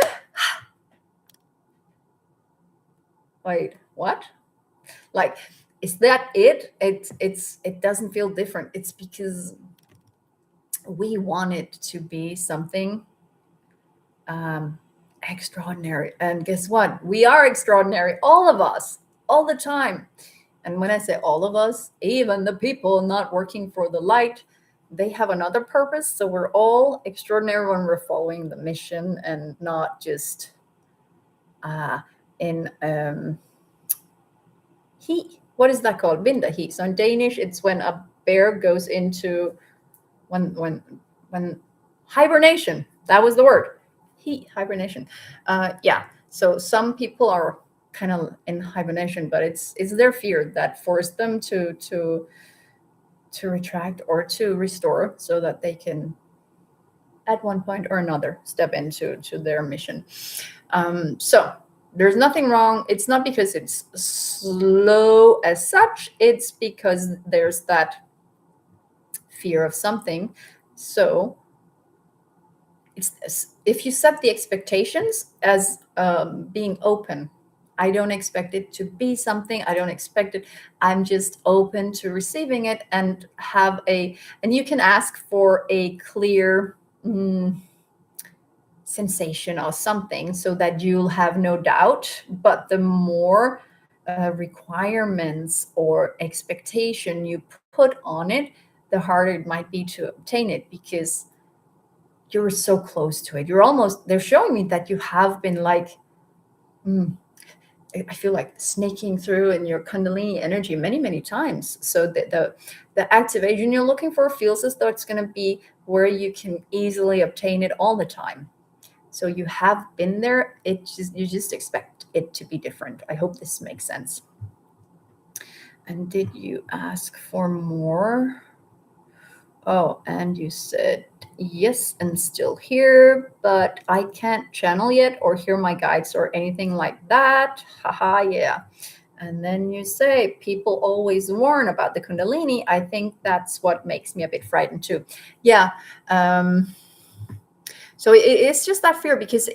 wait, what? Like, is that it? It doesn't feel different. It's because we want it to be something extraordinary. And guess what? We are extraordinary, all of us, all the time. And when I say all of us, even the people not working for the light, they have another purpose. So we're all extraordinary when we're following the mission, and not just in he. What is that called? Binda he. So in Danish, it's when a bear goes into when hibernation. That was the word. Hibernation. So some people are kind of in hibernation, but it's their fear that forced them to retract or to restore, so that they can at one point or another step into their mission. So there's nothing wrong. It's not because it's slow as such. It's because there's that fear of something. So if you set the expectations as being open I don't expect it to be something. I don't expect it. I'm just open to receiving it and and you can ask for a clear sensation or something so that you'll have no doubt. But the more requirements or expectation you put on it, the harder it might be to obtain it, because you're so close to it. They're showing me that you have been like, I feel like snaking through in your Kundalini energy many, many times. So the activation you're looking for feels as though it's going to be where you can easily obtain it all the time. So you have been there. You just expect it to be different. I hope this makes sense. And did you ask for more? Oh, and you said yes, and still here, but I can't channel yet or hear my guides or anything like that. Haha, yeah. And then you say, people always warn about the Kundalini. I think that's what makes me a bit frightened too. Yeah. So it's just that fear, because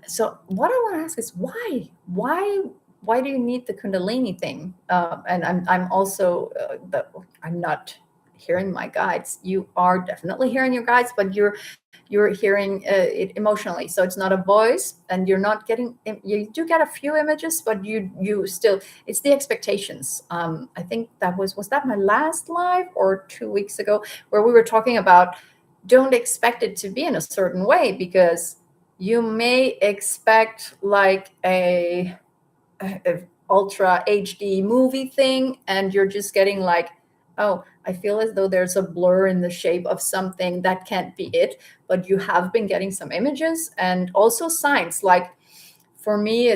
so what I want to ask is why do you need the Kundalini thing? And I'm also I'm not hearing my guides. You are definitely hearing your guides, but you're hearing it emotionally. So it's not a voice, and you're not getting. You do get a few images, but you still, it's the expectations. I think that was that my last live or 2 weeks ago, where we were talking about, don't expect it to be in a certain way, because you may expect like a ultra HD movie thing, and you're just getting like, oh, I feel as though there's a blur in the shape of something. That can't be it. But you have been getting some images and also signs. Like for me,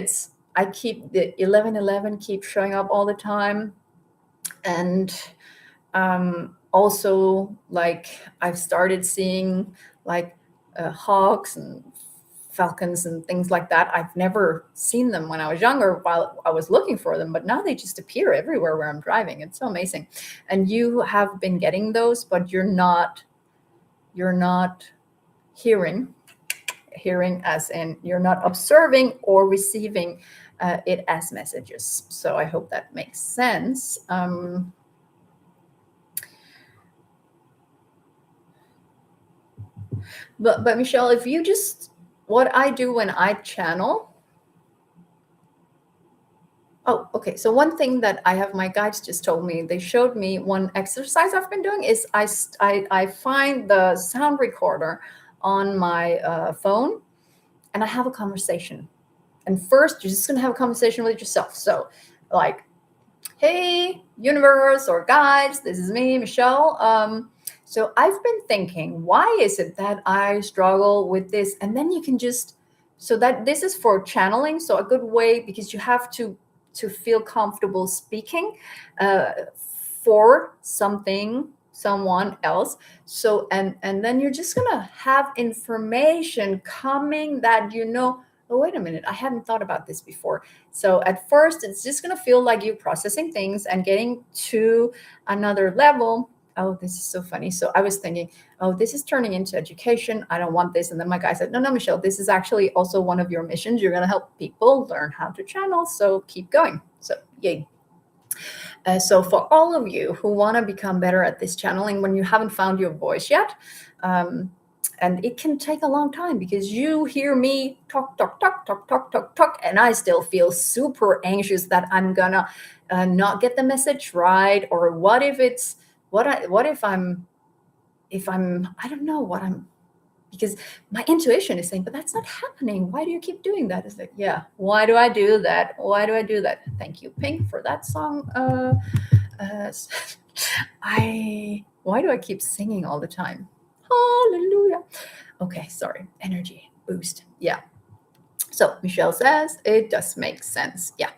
I keep the 1111 keep showing up all the time. And also, like, I've started seeing like hawks and falcons and things like that. I've never seen them when I was younger while I was looking for them, but now they just appear everywhere where I'm driving. It's so amazing. And you have been getting those, but you're not hearing as in you're not observing or receiving it as messages. So I hope that makes sense. But Michelle, if you just, what I do when I channel. Oh, okay. So one thing that I have, my guides just told me, they showed me one exercise I've been doing is I find the sound recorder on my phone, and I have a conversation. And first, you're just going to have a conversation with yourself. So like, hey, universe or guides, this is me, Michelle. So I've been thinking, why is it that I struggle with this? And then you can just, so that this is for channeling. So a good way, because you have to feel comfortable speaking for someone else. So, and then you're just going to have information coming that, oh, wait a minute, I hadn't thought about this before. So at first, it's just going to feel like you processing things and getting to another level. Oh, this is so funny. So I was thinking, oh, this is turning into education. I don't want this. And then my guy said, no, Michelle, this is actually also one of your missions. You're going to help people learn how to channel. So keep going. So yay. So for all of you who want to become better at this channeling, when you haven't found your voice yet, and it can take a long time, because you hear me talk, and I still feel super anxious that I'm gonna not get the message right, or what if I don't know what I'm, because my intuition is saying, but that's not happening. Why do you keep doing that? It's like, yeah, why do I do that? Why do I do that? Thank you, Pink, for that song. Why do I keep singing all the time? Hallelujah. Okay, sorry. Energy boost. Yeah. So Michelle says it does make sense. Yeah.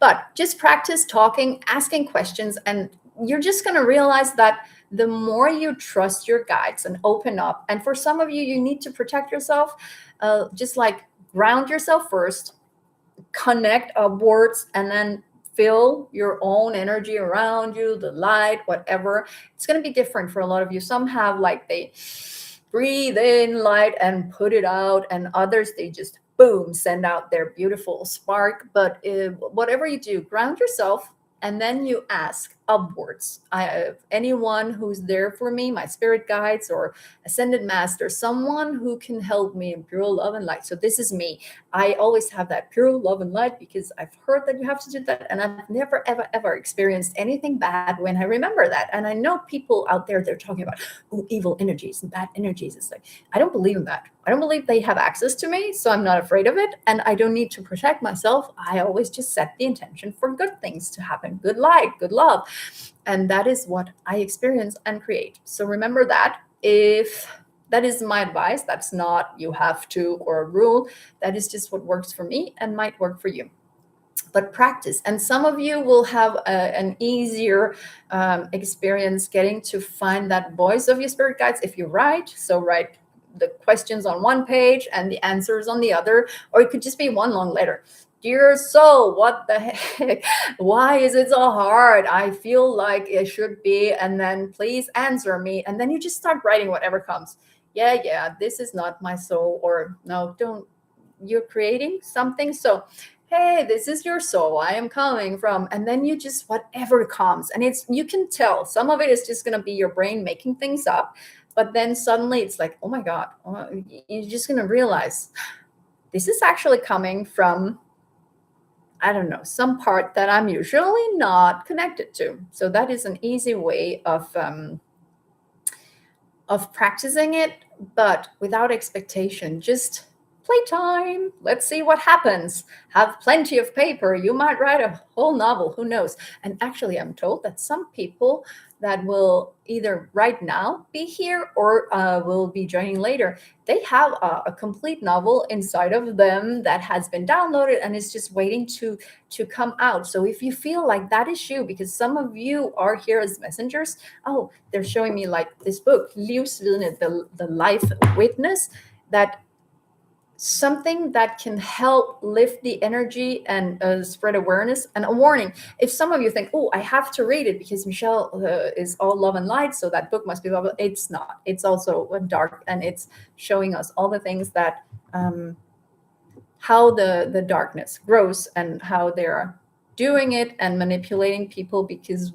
But just practice talking, asking questions, and you're just going to realize that the more you trust your guides and open up, and for some of you, you need to protect yourself, just like ground yourself first, connect upwards, and then feel your own energy around you, the light, whatever. It's going to be different for a lot of you. Some have like they breathe in light and put it out, and others, they just boom, send out their beautiful spark. But whatever you do, ground yourself, and then you ask upwards. Anyone who's there for me, my spirit guides or ascended master, someone who can help me in pure love and light. So this is me. I always have that pure love and light because I've heard that you have to do that, and I've never ever ever experienced anything bad when I remember that. And I know people out there, they're talking about evil energies and bad energies. It's like, I don't believe in that. I don't believe they have access to me, so I'm not afraid of it, and I don't need to protect myself. I always just set the intention for good things to happen, good light, good love, and that is what I experience and create. So remember that. If that is my advice, that's not you have to or a rule. That is just what works for me and might work for you. But practice, and some of you will have an easier experience getting to find that voice of your spirit guides if you write. So write the questions on one page and the answers on the other, or it could just be one long letter. Dear soul, what the heck? Why is it so hard? I feel like it should be, and then please answer me. And then you just start writing whatever comes. Yeah, this is not my soul, or no, don't. You're creating something. So, hey, this is your soul. I am coming from, and then you just whatever comes, and you can tell some of it is just going to be your brain making things up, but then suddenly it's like, oh my God, you're just going to realize this is actually coming from, I don't know, some part that I'm usually not connected to. So that is an easy way of practicing it, but without expectation. Just playtime. Let's see what happens. Have plenty of paper. You might write a whole novel. Who knows? And actually, I'm told that some people that will either right now be here or will be joining later, they have a complete novel inside of them that has been downloaded and is just waiting to come out. So if you feel like that is you, because some of you are here as messengers, they're showing me like this book, Livsvidne, the life witness, that something that can help lift the energy and spread awareness. And a warning, if some of you think, I have to read it because Michelle is all love and light, so that book must be love. It's not. It's also dark, and it's showing us all the things that how the darkness grows and how they're doing it and manipulating people, because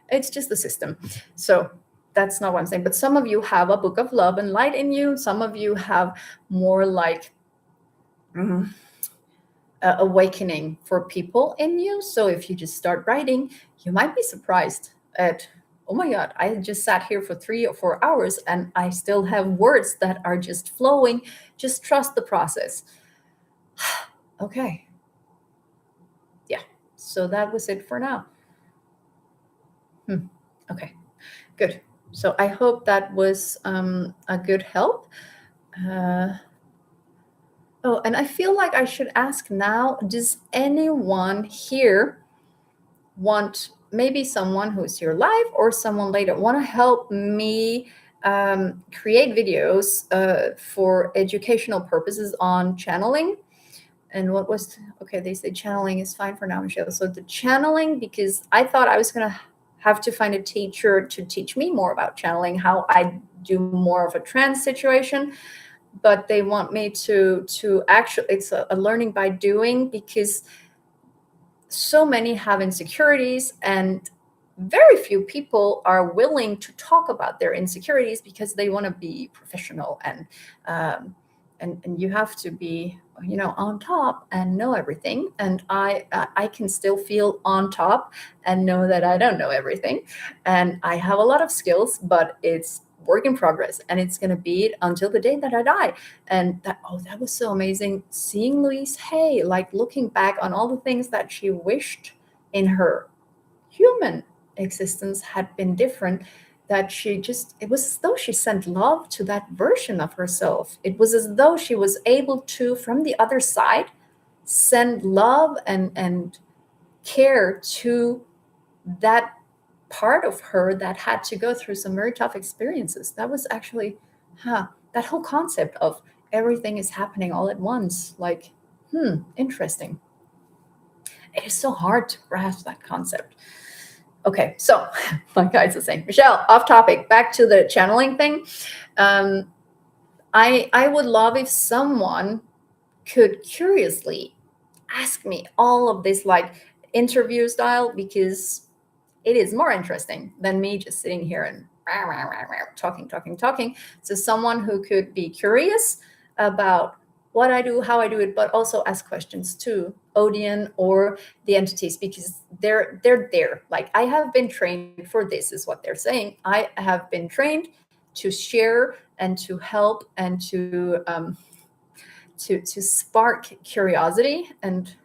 it's just the system. So that's not what I'm saying. But some of you have a book of love and light in you. Some of you have more like awakening for people in you. So if you just start writing, you might be surprised at, oh my God, I just sat here for 3 or 4 hours and I still have words that are just flowing. Just trust the process. Okay. Yeah. So that was it for now. Okay, good. So I hope that was a good help. And I feel like I should ask now, does anyone here want, maybe someone who's here live or someone later, want to help me create videos for educational purposes on channeling? And what was, okay, they say channeling is fine for now, Michelle. So the channeling, because I thought I was going to have to find a teacher to teach me more about channeling, how I do more of a trance situation. But they want me to actually, it's a learning by doing, because so many have insecurities and very few people are willing to talk about their insecurities because they want to be professional, and you have to be, on top and know everything. And I can still feel on top and know that I don't know everything, and I have a lot of skills, but it's work in progress, and it's going to be until the day that I die. And that was so amazing seeing Louise Hay, like looking back on all the things that she wished in her human existence had been different, that it was as though she sent love to that version of herself. It was as though she was able to, from the other side, send love and care to that part of her that had to go through some very tough experiences. That was actually, that whole concept of everything is happening all at once. Like, interesting. It is so hard to grasp that concept. Okay, so my guides are saying, Michelle, off topic, back to the channeling thing. I would love if someone could curiously ask me all of this like interview style, because it is more interesting than me just sitting here and talking. So someone who could be curious about what I do, how I do it, but also ask questions to Odeon or the entities, because they're there. Like, I have been trained for this, is what they're saying. I have been trained to share and to help and to spark curiosity. And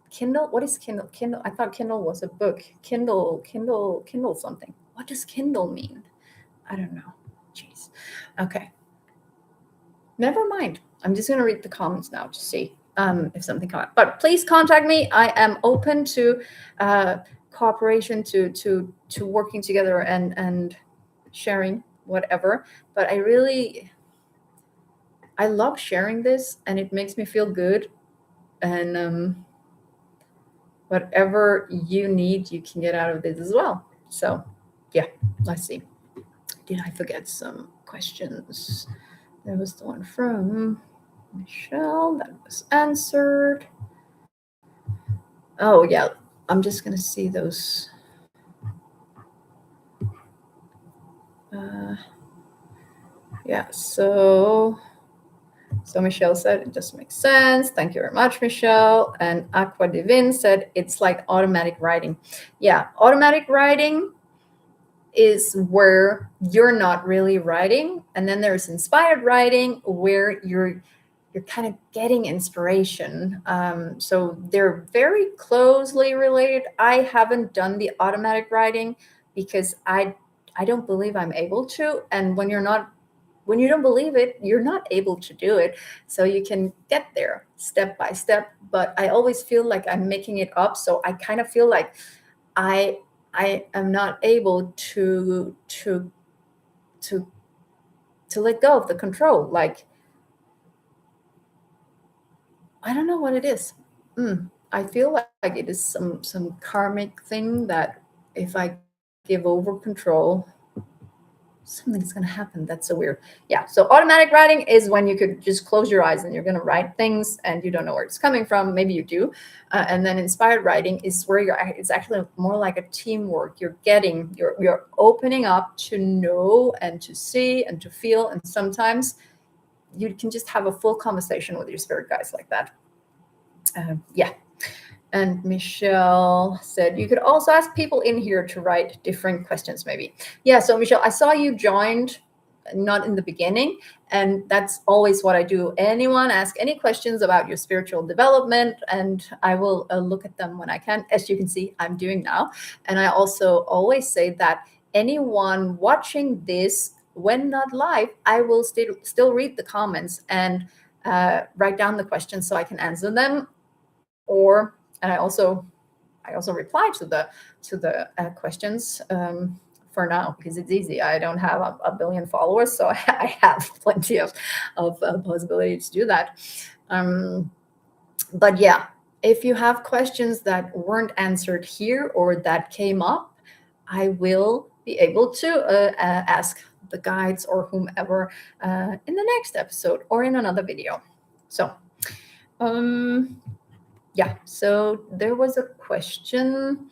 Kindle, what is Kindle? Kindle, I thought Kindle was a book. Kindle something. What does Kindle mean? I don't know. Jeez. Okay. Never mind. I'm just going to read the comments now to see if something comes up. But please contact me. I am open to cooperation, to working together and sharing whatever. But I love sharing this, and it makes me feel good. And whatever you need, you can get out of this as well. So yeah, let's see. Did I forget some questions? There was the one from Michelle that was answered. Oh yeah, I'm just gonna see those. Yeah, so Michelle said it just makes sense. Thank you very much, Michelle. And Aqua Divin said it's like automatic writing. Yeah, automatic writing is where you're not really writing, and then there's inspired writing where you're kind of getting inspiration. So they're very closely related. I haven't done the automatic writing because I don't believe I'm able to. And when you don't believe it, you're not able to do it. So you can get there step by step, but I always feel like I'm making it up. So I kind of feel like I am not able to let go of the control. Like, I don't know what it is. I feel like it is some karmic thing that if I give over control, something's going to happen. That's so weird. Yeah. So automatic writing is when you could just close your eyes and you're going to write things and you don't know where it's coming from. Maybe you do. And then inspired writing is where it's actually more like a teamwork. You're opening up to know and to see and to feel. And sometimes you can just have a full conversation with your spirit guides like that. Yeah. And Michelle said you could also ask people in here to write different questions, maybe. Yeah. So Michelle, I saw you joined not in the beginning, and that's always what I do. Anyone ask any questions about your spiritual development, and I will look at them when I can, as you can see I'm doing now. And I also always say that anyone watching this, when not live, I will still read the comments and write down the questions so I can answer them. And I also reply to the questions for now, because it's easy. I don't have a billion followers, so I have plenty of possibility to do that. But yeah, if you have questions that weren't answered here or that came up, I will be able to ask the guides or whomever in the next episode or in another video. So yeah, so there was a question.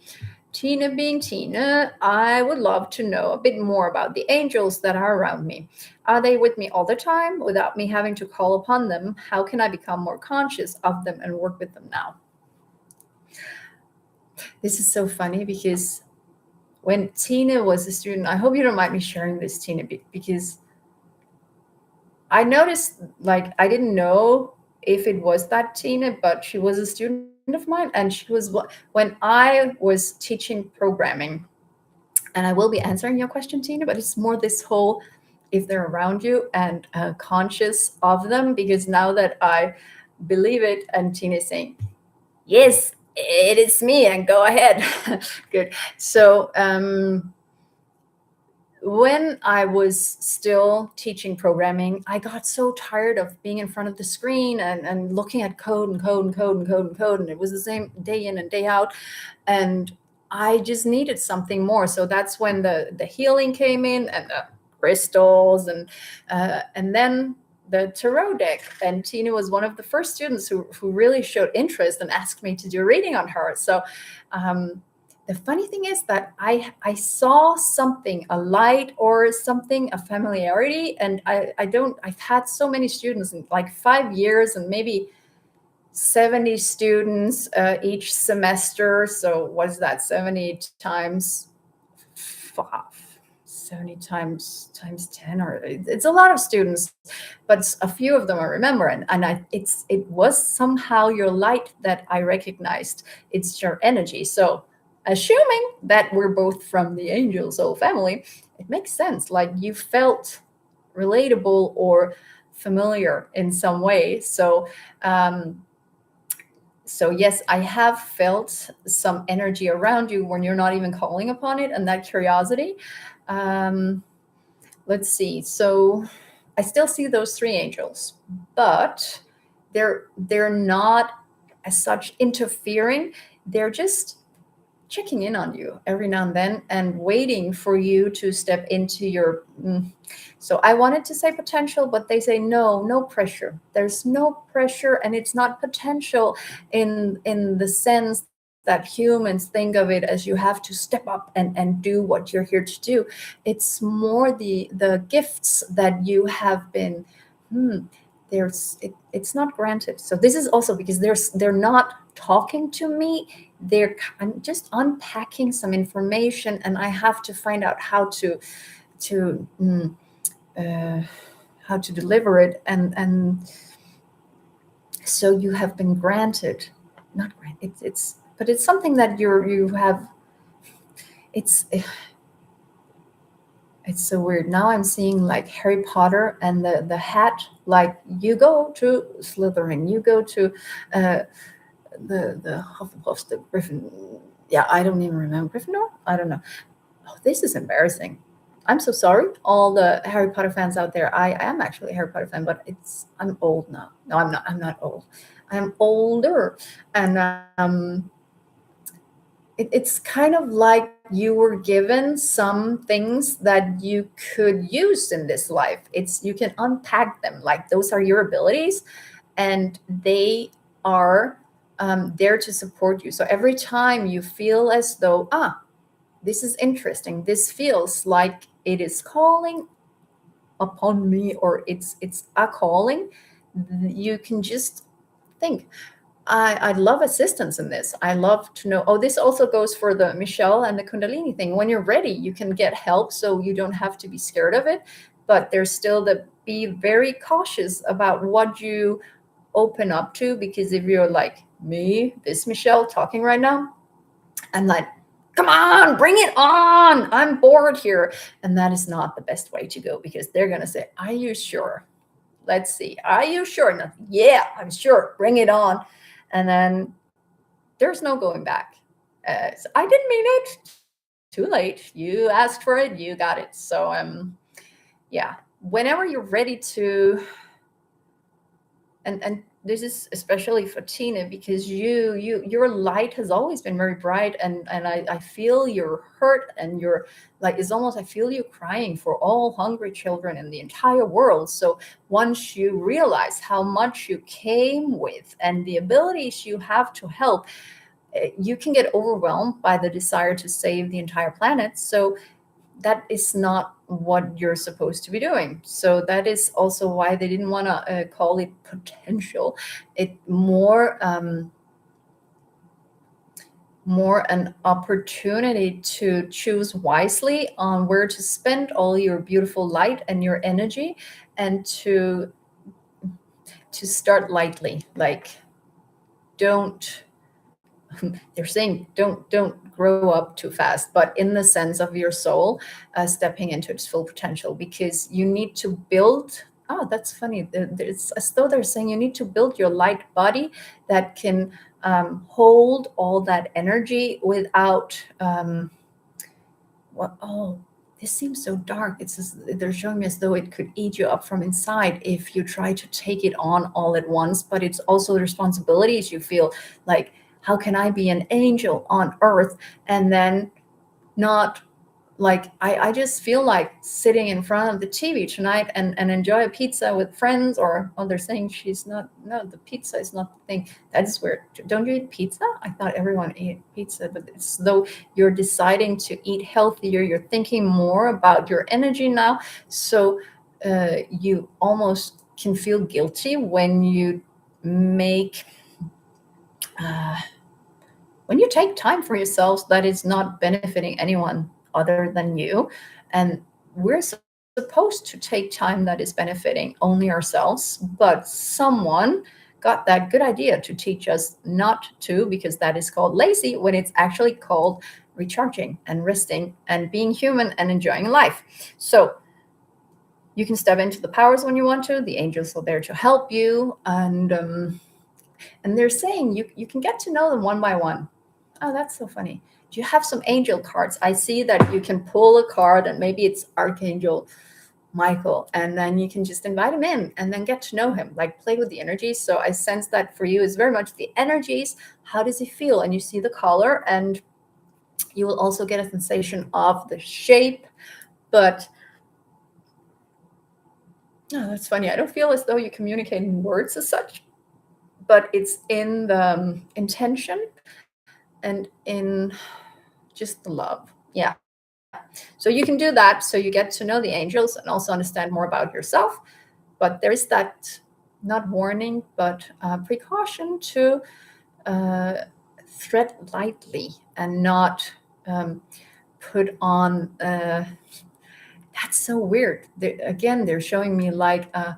Tina being Tina, I would love to know a bit more about the angels that are around me. Are they with me all the time without me having to call upon them? How can I become more conscious of them and work with them now? This is so funny because when Tina was a student, I hope you don't mind me sharing this, Tina, because I noticed, like, I didn't know if it was that Tina, but she was a student of mine, and she was when I was teaching programming. And I will be answering your question, Tina, but it's more this whole, if they're around you and conscious of them, because now that I believe it, and Tina is saying, yes, it is me, and go ahead. Good. So when I was still teaching programming, I got so tired of being in front of the screen and looking at code. And it was the same day in and day out. And I just needed something more. So that's when the healing came in, and the crystals. And then the tarot deck, and Tina was one of the first students who really showed interest and asked me to do a reading on her. So the funny thing is that I saw something, a light or something, a familiarity, and I've had so many students in like 5 years, and maybe 70 students each semester. So what's that? 70 times 70 times 10, or it's a lot of students, but a few of them I remember, and it was somehow your light that I recognized. It's your energy. So assuming that we're both from the angel soul family, it makes sense. Like you felt relatable or familiar in some way. So yes, I have felt some energy around you when you're not even calling upon it, and that curiosity. Let's see. So I still see those 3 angels, but they're not as such interfering. They're just checking in on you every now and then and waiting for you to step into your so I wanted to say potential, but they say no pressure. There's no pressure, and it's not potential in the sense that humans think of it as you have to step up and do what you're here to do. It's more the gifts that you have been it's not granted. So this is also because they're not talking to me. I'm just unpacking some information, and I have to find out how to deliver it, and so you have been granted, not granted. But it's something that you have. It's so weird. Now I'm seeing like Harry Potter and the hat. Like you go to Slytherin, you go to the Hufflepuffs, the Griffin. Yeah, I don't even remember. Gryffindor? I don't know. Oh, this is embarrassing. I'm so sorry, all the Harry Potter fans out there. I am actually a Harry Potter fan, but I'm old now. No, I'm not. I'm not old. I'm older, and it's kind of like you were given some things that you could use in this life. You can unpack them. Like those are your abilities, and they are there to support you. So every time you feel as though this is interesting, this feels like it is calling upon me, or it's a calling, you can just think, I love assistance in this. I love to know. Oh, this also goes for the Michelle and the Kundalini thing. When you're ready, you can get help, so you don't have to be scared of it. But there's still be very cautious about what you open up to, because if you're like me, this Michelle talking right now, I'm like, come on, bring it on. I'm bored here. And that is not the best way to go, because they're going to say, are you sure? Let's see. Are you sure? No, yeah, I'm sure. Bring it on. And then there's no going back. So I didn't mean it. Too late. You asked for it. You got it. So yeah, whenever you're ready to, and this is especially for Tina, because your light has always been very bright, and I feel your hurt, and you're like, it's almost, I feel you crying for all hungry children in the entire world. So once you realize how much you came with and the abilities you have to help, you can get overwhelmed by the desire to save the entire planet. So that is not what you're supposed to be doing. So that is also why they didn't want to call it potential. It more an opportunity to choose wisely on where to spend all your beautiful light and your energy, and to start lightly. Like, don't they're saying don't grow up too fast, but in the sense of your soul stepping into its full potential, because you need to build. Oh, that's funny. It's as though they're saying you need to build your light body that can hold all that energy without this seems so dark. It's just, they're showing me as though it could eat you up from inside if you try to take it on all at once. But it's also the responsibilities you feel like, how can I be an angel on earth and then not like I just feel like sitting in front of the TV tonight and enjoy a pizza with friends. Or, oh, they're saying she's not, no, the pizza is not the thing. That is weird. Don't you eat pizza? I thought everyone ate pizza, but it's though you're deciding to eat healthier, you're thinking more about your energy now. So you almost can feel guilty when you make when you take time for yourselves that is not benefiting anyone other than you. And we're supposed to take time that is benefiting only ourselves, but someone got that good idea to teach us not to, because that is called lazy, when it's actually called recharging and resting and being human and enjoying life. So you can step into the powers when you want to. The angels are there to help you, and they're saying you can get to know them one by one. Oh, that's so funny. Do you have some angel cards? I see that you can pull a card, and maybe it's Archangel Michael, and then you can just invite him in and then get to know him, like play with the energies. So I sense that for you is very much the energies. How does he feel? And you see the color, and you will also get a sensation of the shape. But oh, that's funny. I don't feel as though you communicate in words as such, but it's in the intention and in just the love. Yeah. So you can do that. So you get to know the angels and also understand more about yourself. But there is that, not warning, but precaution to tread lightly and not put on. That's so weird. Again, they're showing me like a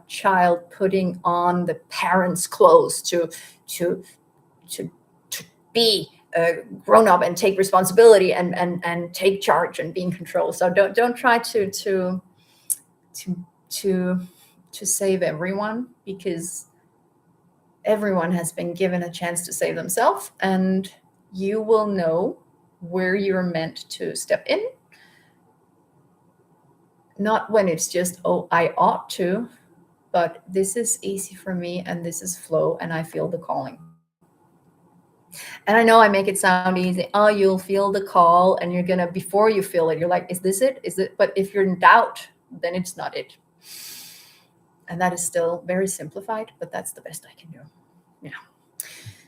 child putting on the parents' clothes to be grown up and take responsibility and take charge and be in control. So don't try to save everyone, because everyone has been given a chance to save themselves, and you will know where you're meant to step in. Not when it's just, oh, I ought to, but this is easy for me and this is flow and I feel the calling. And I know I make it sound easy. Oh, you'll feel the call and you're gonna, before you feel it, you're like, is this it? Is it? But if you're in doubt, then it's not it. And that is still very simplified, but that's the best I can do. Yeah.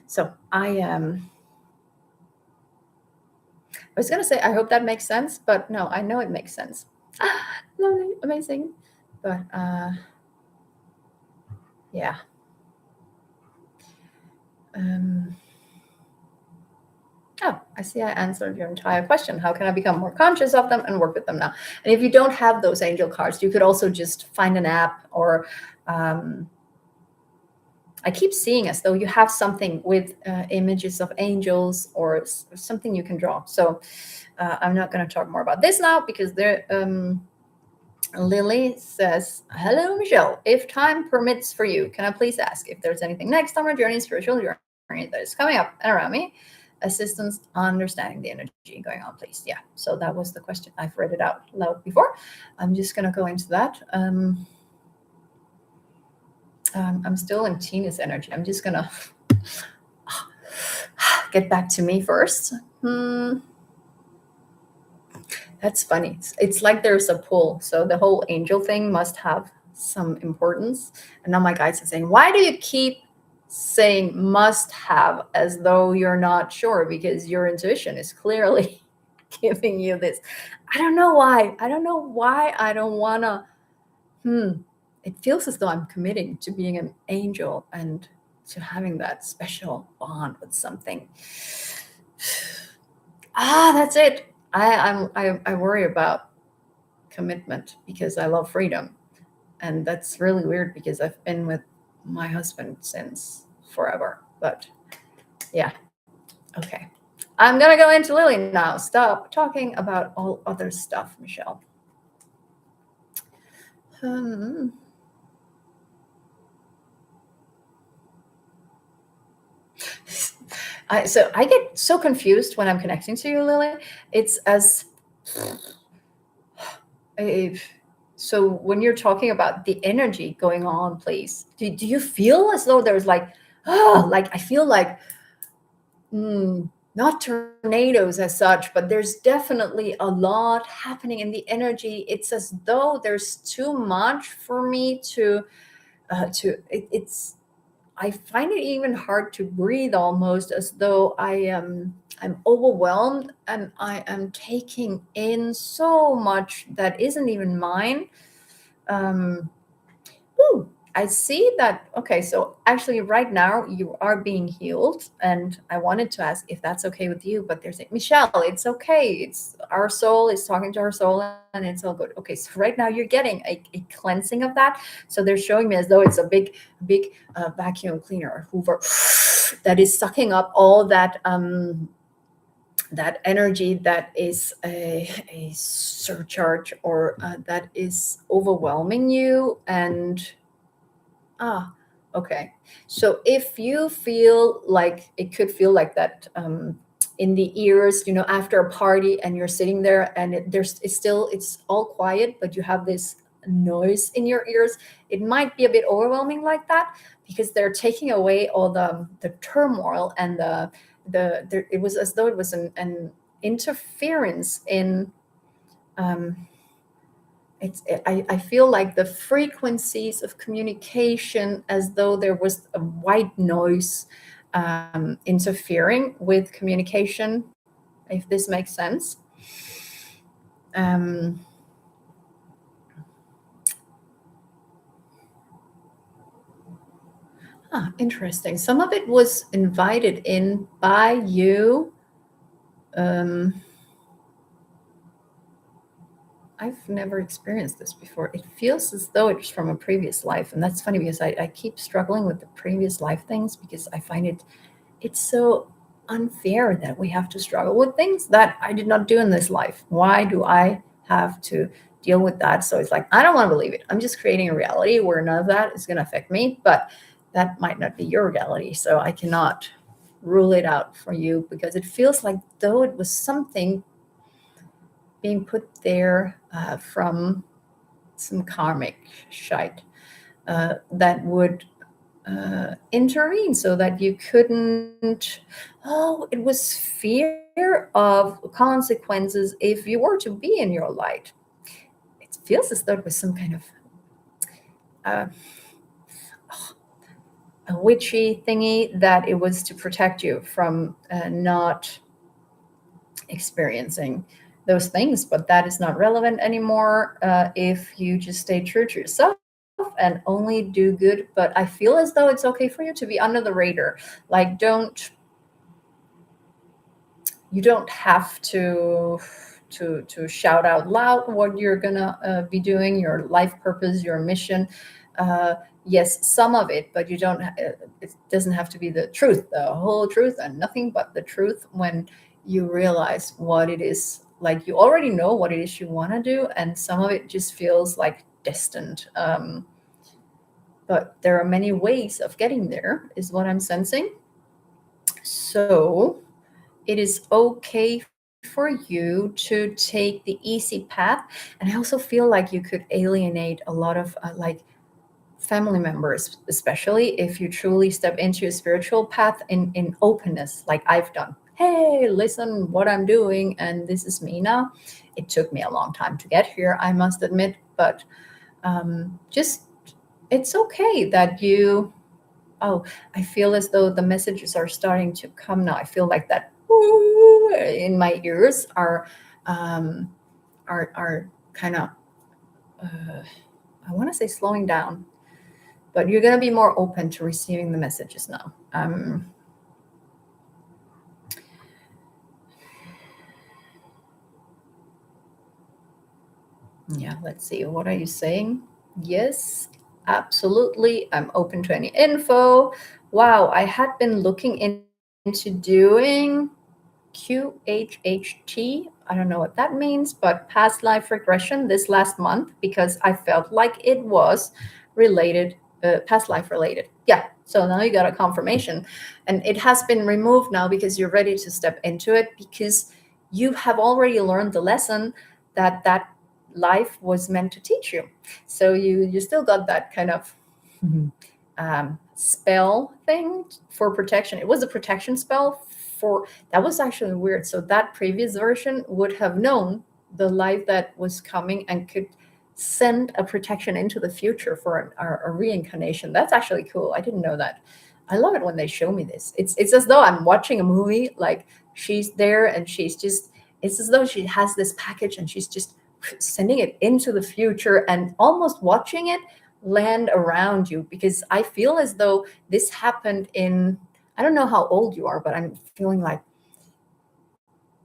So I was gonna say, I hope that makes sense, but no, I know it makes sense. Lovely, amazing. But yeah. Oh, I see I answered your entire question. How can I become more conscious of them and work with them now? And if you don't have those angel cards, you could also just find an app, or I keep seeing as though you have something with images of angels or something you can draw. So I'm not going to talk more about this now, because there. Lily says, hello, Michelle. If time permits for you, can I please ask if there's anything next on my journey, spiritual journey, that is coming up and around me? Assistance, understanding the energy going on, please. Yeah. So that was the question. I've read it out loud before. I'm just going to go into that. I'm still in Tina's energy. I'm just going to get back to me first. That's funny. It's like there's a pull. So the whole angel thing must have some importance. And now my guides are saying, why do you keep saying must have as though you're not sure? Because your intuition is clearly giving you this. I don't know why. I don't want to. It feels as though I'm committing to being an angel and to having that special bond with something. That's it. I worry about commitment because I love freedom. And that's really weird because I've been with my husband since forever. But yeah, okay. I'm going to go into Lily now. Stop talking about all other stuff, Michelle. So I get so confused when I'm connecting to you, Lily. It's as so when you're talking about the energy going on, please, do you feel as though there's like, like I feel like not tornadoes as such, but there's definitely a lot happening in the energy. It's as though there's too much for me it's I find it even hard to breathe, almost as though I'm overwhelmed and I am taking in so much that isn't even mine. Um, Ooh, I see that. Okay, so actually, right now you are being healed, and I wanted to ask if that's okay with you. But there's like, Michelle, it's okay. It's our soul is talking to our soul, and it's all good. Okay, so right now you're getting a cleansing of that. So they're showing me as though it's a big vacuum cleaner or Hoover that is sucking up all that energy that is a surcharge, or that is overwhelming you. And okay. So if you feel like it could feel like that in the ears, after a party and you're sitting there and it's all quiet, but you have this noise in your ears, it might be a bit overwhelming like that, because they're taking away all the turmoil and it was as though it was an interference in I feel like the frequencies of communication, as though there was a white noise interfering with communication, if this makes sense. Interesting. Some of it was invited in by you. I've never experienced this before. It feels as though it's from a previous life. And that's funny, because I keep struggling with the previous life things, because I find it's so unfair that we have to struggle with things that I did not do in this life. Why do I have to deal with that? So it's like, I don't want to believe it. I'm just creating a reality where none of that is going to affect me, but that might not be your reality. So I cannot rule it out for you, because it feels like though it was something being put there from some karmic shite that would intervene, so that you couldn't. Oh, it was fear of consequences if you were to be in your light. It feels as though it was some kind of uh, a witchy thingy, that it was to protect you from not experiencing those things. But that is not relevant anymore if you just stay true to yourself and only do good. But I feel as though it's okay for you to be under the radar. Like, you don't have to shout out loud what you're gonna be doing, your life purpose, your mission. Yes, some of it, but you don't. It doesn't have to be the truth, the whole truth, and nothing but the truth. When you realize what it is, like you already know what it is you want to do, and some of it just feels like distant. But there are many ways of getting there, is what I'm sensing. So it is okay for you to take the easy path. And I also feel like you could alienate a lot of like family members, especially if you truly step into a spiritual path in openness, like I've done. Hey, listen what I'm doing, and this is me now. It took me a long time to get here, I must admit, but just it's okay that you. Oh, I feel as though the messages are starting to come now. I feel like that in my ears are kind of I want to say slowing down, but you're going to be more open to receiving the messages now. Yeah, let's see. What are you saying? Yes, absolutely. I'm open to any info. Wow, I had been looking into doing QHHT. I don't know what that means, but past life regression this last month, because I felt like it was related, past life related. Yeah. So now you got a confirmation, and it has been removed now because you're ready to step into it, because you have already learned the lesson that life was meant to teach you. So you still got that kind of spell thing for protection. It was a protection spell for that was actually weird. So that previous version would have known the life that was coming and could send a protection into the future for a reincarnation. That's actually cool. I didn't know that. I love it when they show me this. It's as though I'm watching a movie. Like she's there and she's just. It's as though she has this package and she's just sending it into the future and almost watching it land around you, because I feel as though this happened in, I don't know how old you are, but I'm feeling like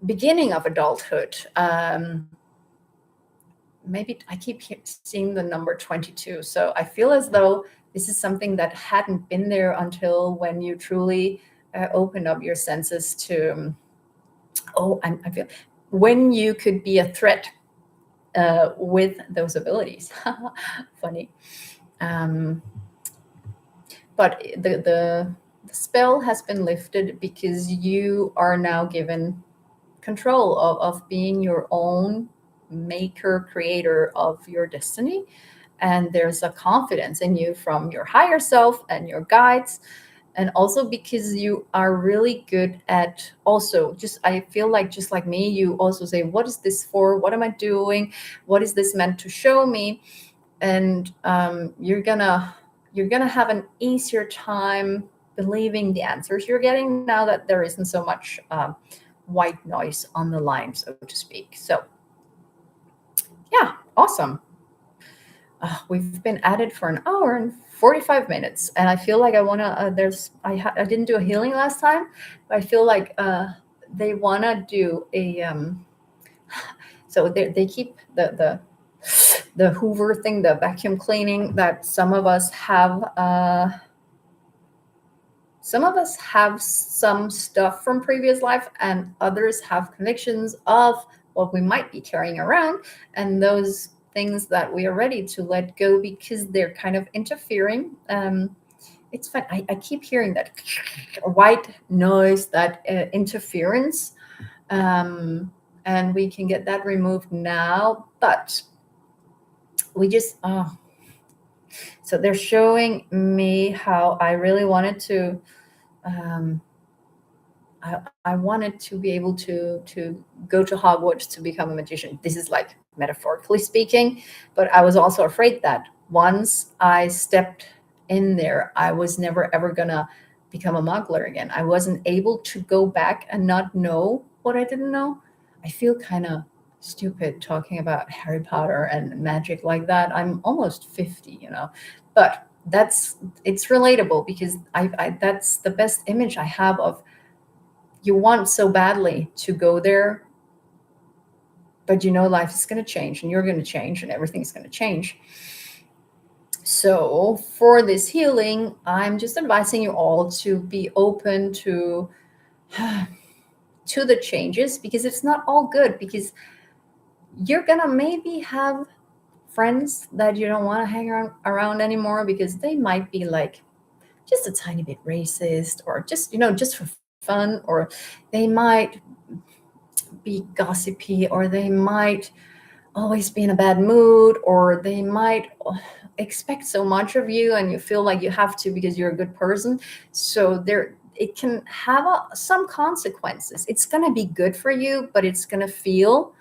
beginning of adulthood. Maybe I keep seeing the number 22. So I feel as though this is something that hadn't been there until when you truly open up your senses to, I feel when you could be a threat with those abilities. Funny. But the spell has been lifted because you are now given control of being your own maker, creator of your destiny. And there's a confidence in you from your higher self and your guides. And also because you are really good at also just, I feel like just like me, you also say, what is this for? What am I doing? What is this meant to show me? And you're gonna have an easier time believing the answers you're getting now that there isn't so much white noise on the line, so to speak. So yeah, awesome. We've been at it for an hour and 45 minutes, and I feel like I want to I didn't do a healing last time, but I feel like they want to do a so they keep the Hoover thing, the vacuum cleaning, that some of us have some stuff from previous life, and others have convictions of what we might be carrying around, and those things that we are ready to let go because they're kind of interfering. It's fun. I keep hearing that white noise, that interference, and we can get that removed now. But we just so they're showing me how I really wanted to. I wanted to be able to go to Hogwarts to become a magician. This is like metaphorically speaking, but I was also afraid that once I stepped in there, I was never ever gonna become a muggler again. I wasn't able to go back and not know what I didn't know. I feel kind of stupid talking about Harry Potter and magic like that. I'm almost 50, but it's relatable because I that's the best image I have of, you want so badly to go there, but life is going to change and you're going to change and everything's going to change. So for this healing, I'm just advising you all to be open to the changes, because it's not all good, because you're going to maybe have friends that you don't want to hang around anymore because they might be like just a tiny bit racist, or just for fun, or they might be gossipy, or they might always be in a bad mood, or they might expect so much of you and you feel like you have to because you're a good person. So it can have some consequences. It's going to be good for you, but it's going to feel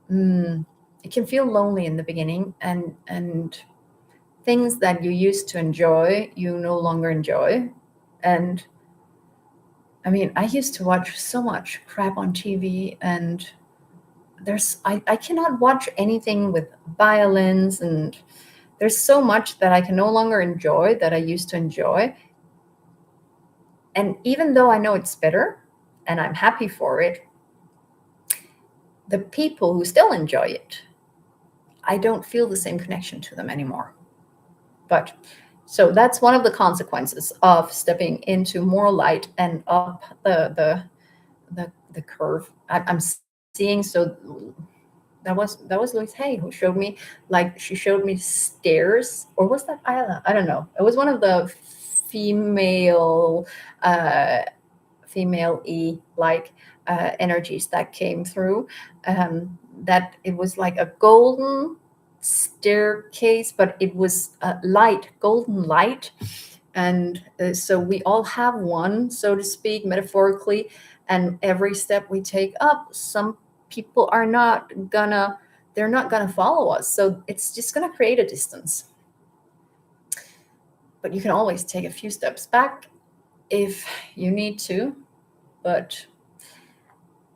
it can feel lonely in the beginning, and things that you used to enjoy you no longer enjoy. And I mean, I used to watch so much crap on TV, and I cannot watch anything with violence, and there's so much that I can no longer enjoy that I used to enjoy. And even though I know it's better and I'm happy for it, the people who still enjoy it, I don't feel the same connection to them anymore. But so that's one of the consequences of stepping into more light and up the curve. I'm seeing. So that was Louise Hay who showed me, like, she showed me stairs, or was that Isla? I don't know. It was one of the female like energies that came through, that it was like a golden staircase, but it was golden light. And so we all have one, so to speak, metaphorically, And every step we take up, some people are not gonna, they're not gonna follow us. So it's just gonna create a distance. But you can always take a few steps back if you need to, but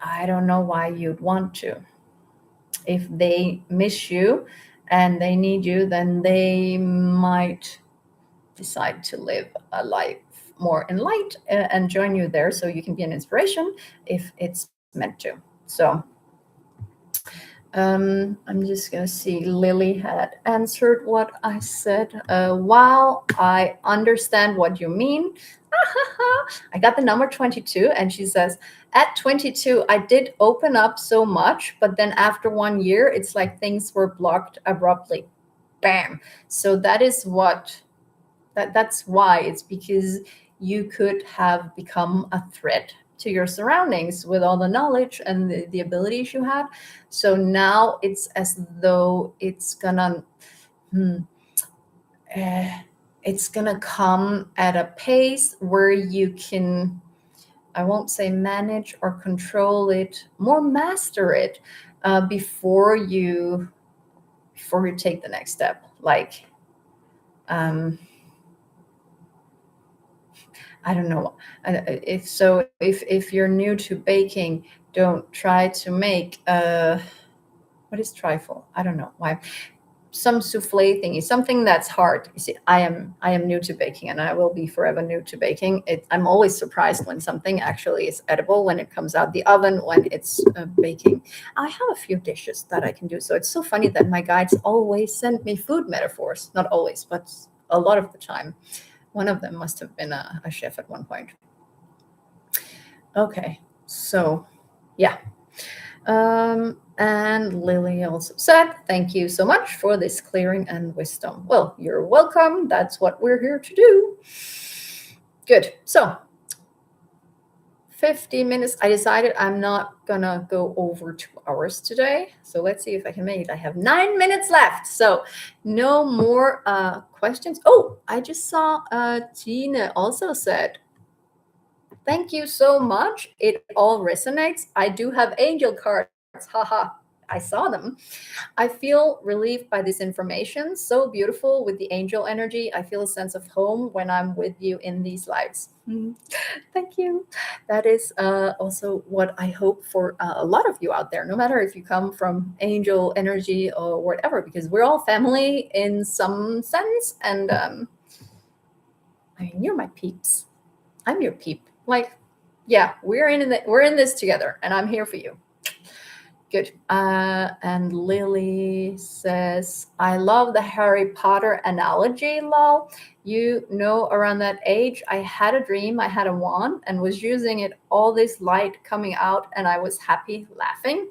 I don't know why you'd want to. If they miss you and they need you, then they might decide to live a life more in light and join you there, so you can be an inspiration if it's meant to. So I'm just gonna see, Lily had answered what I said. While I understand what you mean, I got the number 22, and she says, at 22, I did open up so much, but then after 1 year, it's like things were blocked abruptly. Bam. So that is what, that's why. It's because you could have become a threat to your surroundings with all the knowledge and the abilities you had. So now it's as though it's gonna it's gonna come at a pace where you can, I won't say manage or control it, more master it before you take the next step. Like I don't know. If you're new to baking, don't try to make what is trifle? I don't know why. Some souffle thingy, something that's hard. You see, I am new to baking, and I will be forever new to baking. I'm always surprised when something actually is edible when it comes out the oven, when it's baking. I have a few dishes that I can do. So it's so funny that my guides always send me food metaphors. Not always, but a lot of the time. One of them must have been a chef at one point. Okay, so yeah. And Lily also said, thank you so much for this clearing and wisdom. Well, you're welcome. That's what we're here to do. Good. So 50 minutes. I decided I'm not gonna go over 2 hours today. So let's see if I can make it. I have 9 minutes left. So no more questions. Oh, I just saw Tina also said, thank you so much. It all resonates. I do have angel cards. Haha. I saw them. I feel relieved by this information. So beautiful with the angel energy. I feel a sense of home when I'm with you in these lives. Thank you. That is also what I hope for a lot of you out there, no matter if you come from angel energy or whatever, because we're all family in some sense. And I mean, you're my peeps. I'm your peep. Like, yeah, we're in this together, and I'm here for you. Good. And Lily says, I love the Harry Potter analogy, lol. You know, around that age, I had a dream, I had a wand and was using it, all this light coming out, and I was happy laughing.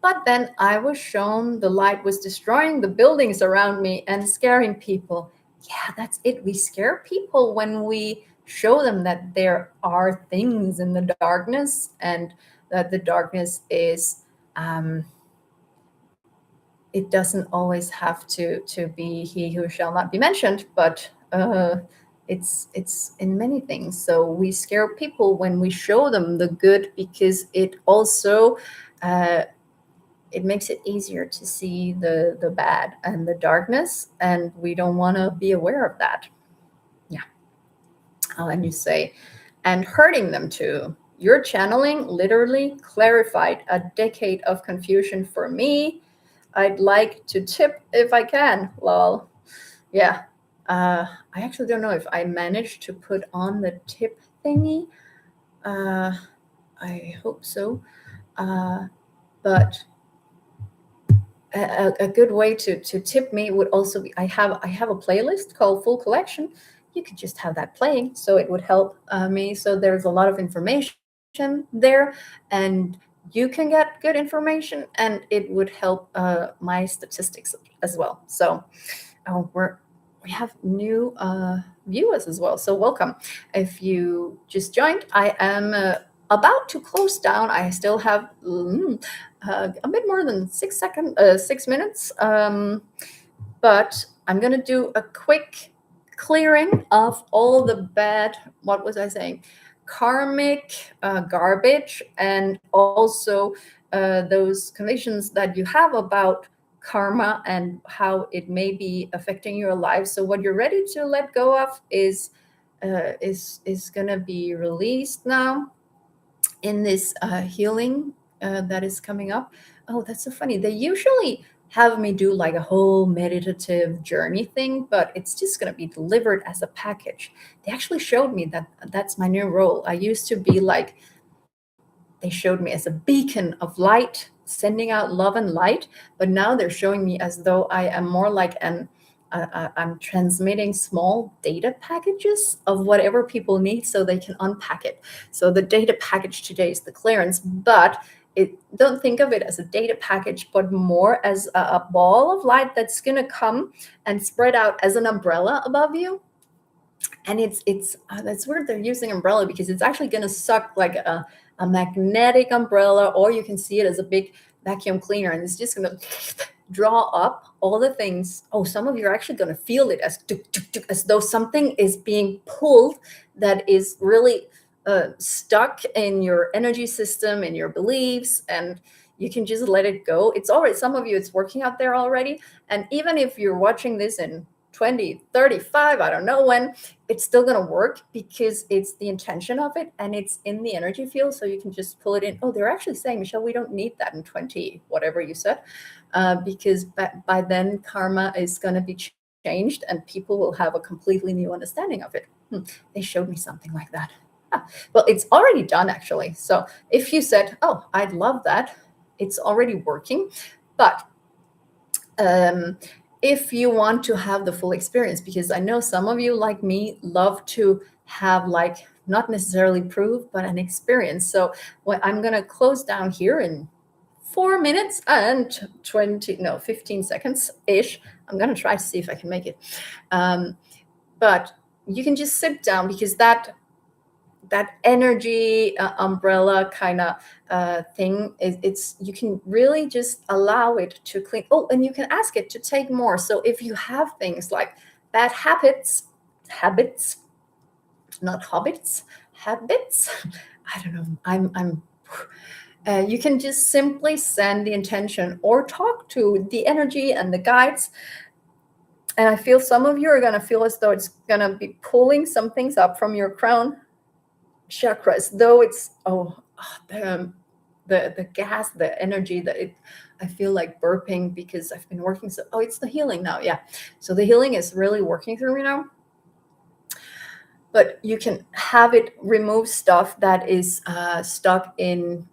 But then I was shown the light was destroying the buildings around me and scaring people. Yeah, that's it. We scare people when we show them that there are things in the darkness, and that the darkness is it doesn't always have to be he who shall not be mentioned, but it's in many things. So we scare people when we show them the good, because it also it makes it easier to see the bad and the darkness, and we don't want to be aware of that. Yeah. And you say, and hurting them too. Your channeling literally clarified a decade of confusion for me. I'd like to tip if I can, lol. Yeah. I actually don't know if I managed to put on the tip thingy. I hope so. But a good way to tip me would also be, I have a playlist called Full Collection. You could just have that playing, so it would help me. So there's a lot of information there, and you can get good information, and it would help my statistics as well. So we have new viewers as well, so welcome. If you just joined, I am about to close down. I still have a bit more than 6 minutes, but I'm going to do a quick clearing of all the bad, what was I saying? karmic garbage, and also those convictions that you have about karma and how it may be affecting your life. So what you're ready to let go of is going to be released now in this healing that is coming up. Oh, that's so funny. They usually have me do like a whole meditative journey thing, but it's just going to be delivered as a package. They actually showed me that that's my new role. I used to be like, they showed me as a beacon of light, sending out love and light, but now they're showing me as though I am more like I'm transmitting small data packages of whatever people need so they can unpack it. So the data package today is the clearance, but don't think of it as a data package, but more as a ball of light that's going to come and spread out as an umbrella above you. And that's weird they're using umbrella, because it's actually going to suck like a magnetic umbrella, or you can see it as a big vacuum cleaner, and it's just going to draw up all the things. Oh, some of you are actually going to feel it as though something is being pulled that is really stuck in your energy system, in your beliefs, and you can just let it go. It's already, some of you, it's working out there already. And even if you're watching this in 2035, I don't know when, it's still going to work, because it's the intention of it and it's in the energy field. So you can just pull it in. Oh, they're actually saying, Michelle, we don't need that in 20, whatever you said, because by then karma is going to be changed and people will have a completely new understanding of it. They showed me something like that. Well, it's already done, actually. So if you said, oh, I'd love that, it's already working. But if you want to have the full experience, because I know some of you, like me, love to have like not necessarily proof, but an experience. So what I'm going to close down here in 4 minutes and 15 seconds ish. I'm going to try to see if I can make it. But you can just sit down, because that energy umbrella kind of thing, it's you can really just allow it to clean. Oh, and you can ask it to take more. So if you have things like bad habits, not hobbits, habits, I don't know, I'm you can just simply send the intention or talk to the energy and the guides. And I feel some of you are going to feel as though it's going to be pulling some things up from your crown chakras, though it's the gas, the energy that I feel like burping, because I've been working it's the healing now. Yeah, so the healing is really working through me now. But you can have it remove stuff that is stuck in,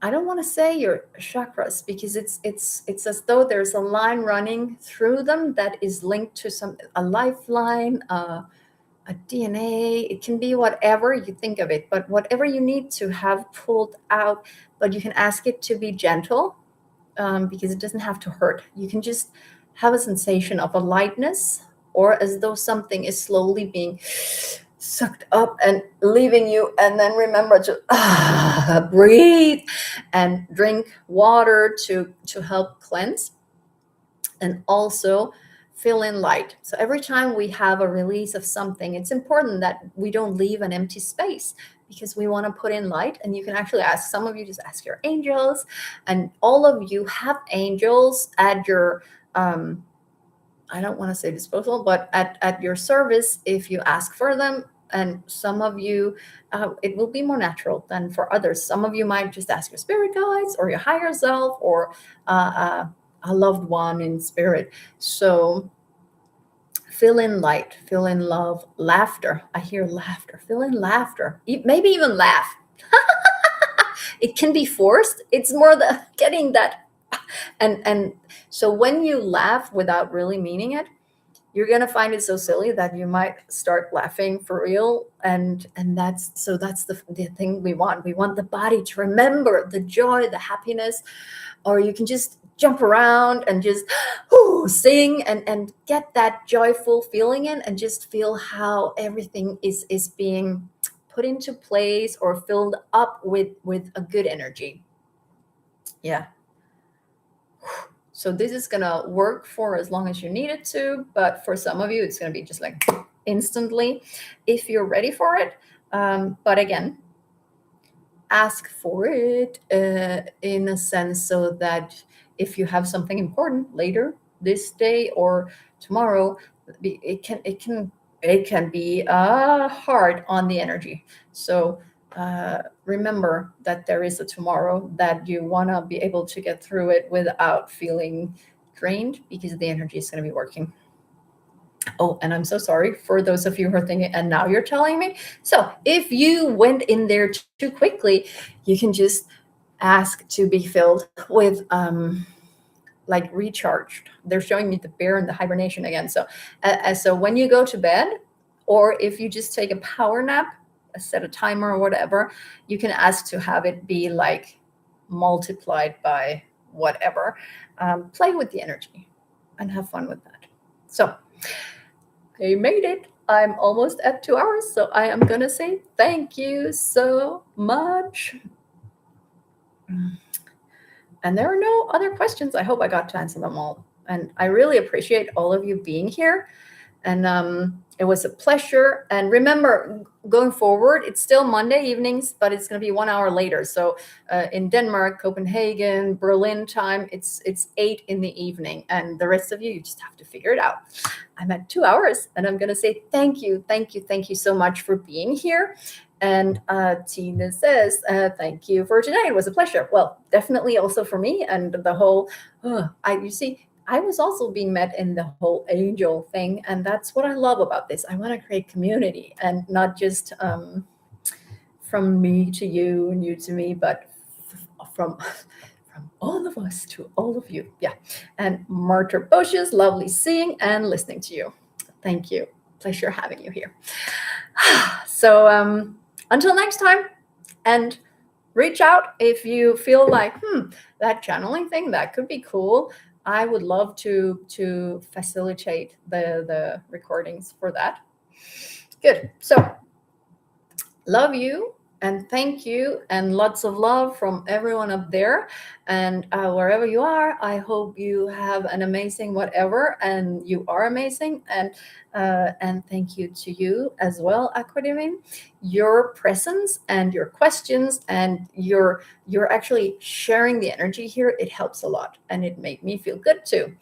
I don't want to say your chakras, because it's as though there's a line running through them that is linked to a lifeline, a DNA. It can be whatever you think of it, but whatever you need to have pulled out. But you can ask it to be gentle, because it doesn't have to hurt. You can just have a sensation of a lightness, or as though something is slowly being sucked up and leaving you. And then remember to breathe and drink water to help cleanse, and also fill in light. So every time we have a release of something, it's important that we don't leave an empty space, because we want to put in light. And you can actually ask, some of you just ask your angels, and all of you have angels at your I don't want to say disposal, but at your service if you ask for them. And some of you, it will be more natural than for others. Some of you might just ask your spirit guides or your higher self, or a loved one in spirit. So fill in light, fill in love, laughter. I hear laughter. Fill in laughter. Maybe even laugh. It can be forced. It's more the getting that. And so when you laugh without really meaning it, you're going to find it so silly that you might start laughing for real. And that's the thing we want. We want the body to remember the joy, the happiness. Or you can just jump around and just sing and get that joyful feeling in, and just feel how everything is being put into place or filled up with a good energy. Yeah. So this is going to work for as long as you need it to, but for some of you, it's going to be just like instantly. If you're ready for it, But again, ask for it in a sense so that if you have something important later this day or tomorrow, it can be hard on the energy. So remember that there is a tomorrow, that you want to be able to get through it without feeling drained, because the energy is going to be working. Oh, and I'm so sorry for those of you who are thinking, and now you're telling me. So if you went in there too quickly, you can just ask to be filled with like recharged. They're showing me the bear and the hibernation again. So so when you go to bed, or if you just take a power nap, set a timer or whatever, you can ask to have it be like multiplied by whatever. Play with the energy and have fun with that. So I made it. I'm almost at 2 hours, so I am gonna say thank you so much. And there are no other questions. I hope I got to answer them all. And I really appreciate all of you being here. And it was a pleasure. And remember, going forward, it's still Monday evenings, but it's going to be 1 hour later. So in Denmark, Copenhagen, Berlin time, it's 8 in the evening. And the rest of you just have to figure it out. I'm at 2 hours, and I'm going to say thank you so much for being here. And Tina says, thank you for today. It was a pleasure. Well, definitely also for me. And the whole, you see, I was also being met in the whole angel thing. And that's what I love about this. I want to create community, and not just from me to you and you to me, but from all of us to all of you. Yeah. And Marta Bushes, lovely seeing and listening to you. Thank you. Pleasure having you here. So until next time, and reach out if you feel like, that channeling thing, that could be cool. I would love to facilitate the recordings for that. Good. So love you and thank you, and lots of love from everyone up there. And wherever you are, I hope you have an amazing whatever, and you are amazing. And thank you to you as well, Aquadivine. Your presence and your questions and your actually sharing the energy here, it helps a lot, and it made me feel good too.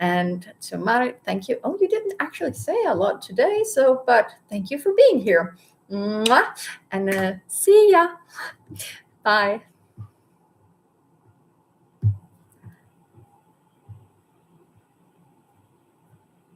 And to Mari, thank you. Oh, you didn't actually say a lot today, but thank you for being here. Mwah. And see ya. Bye.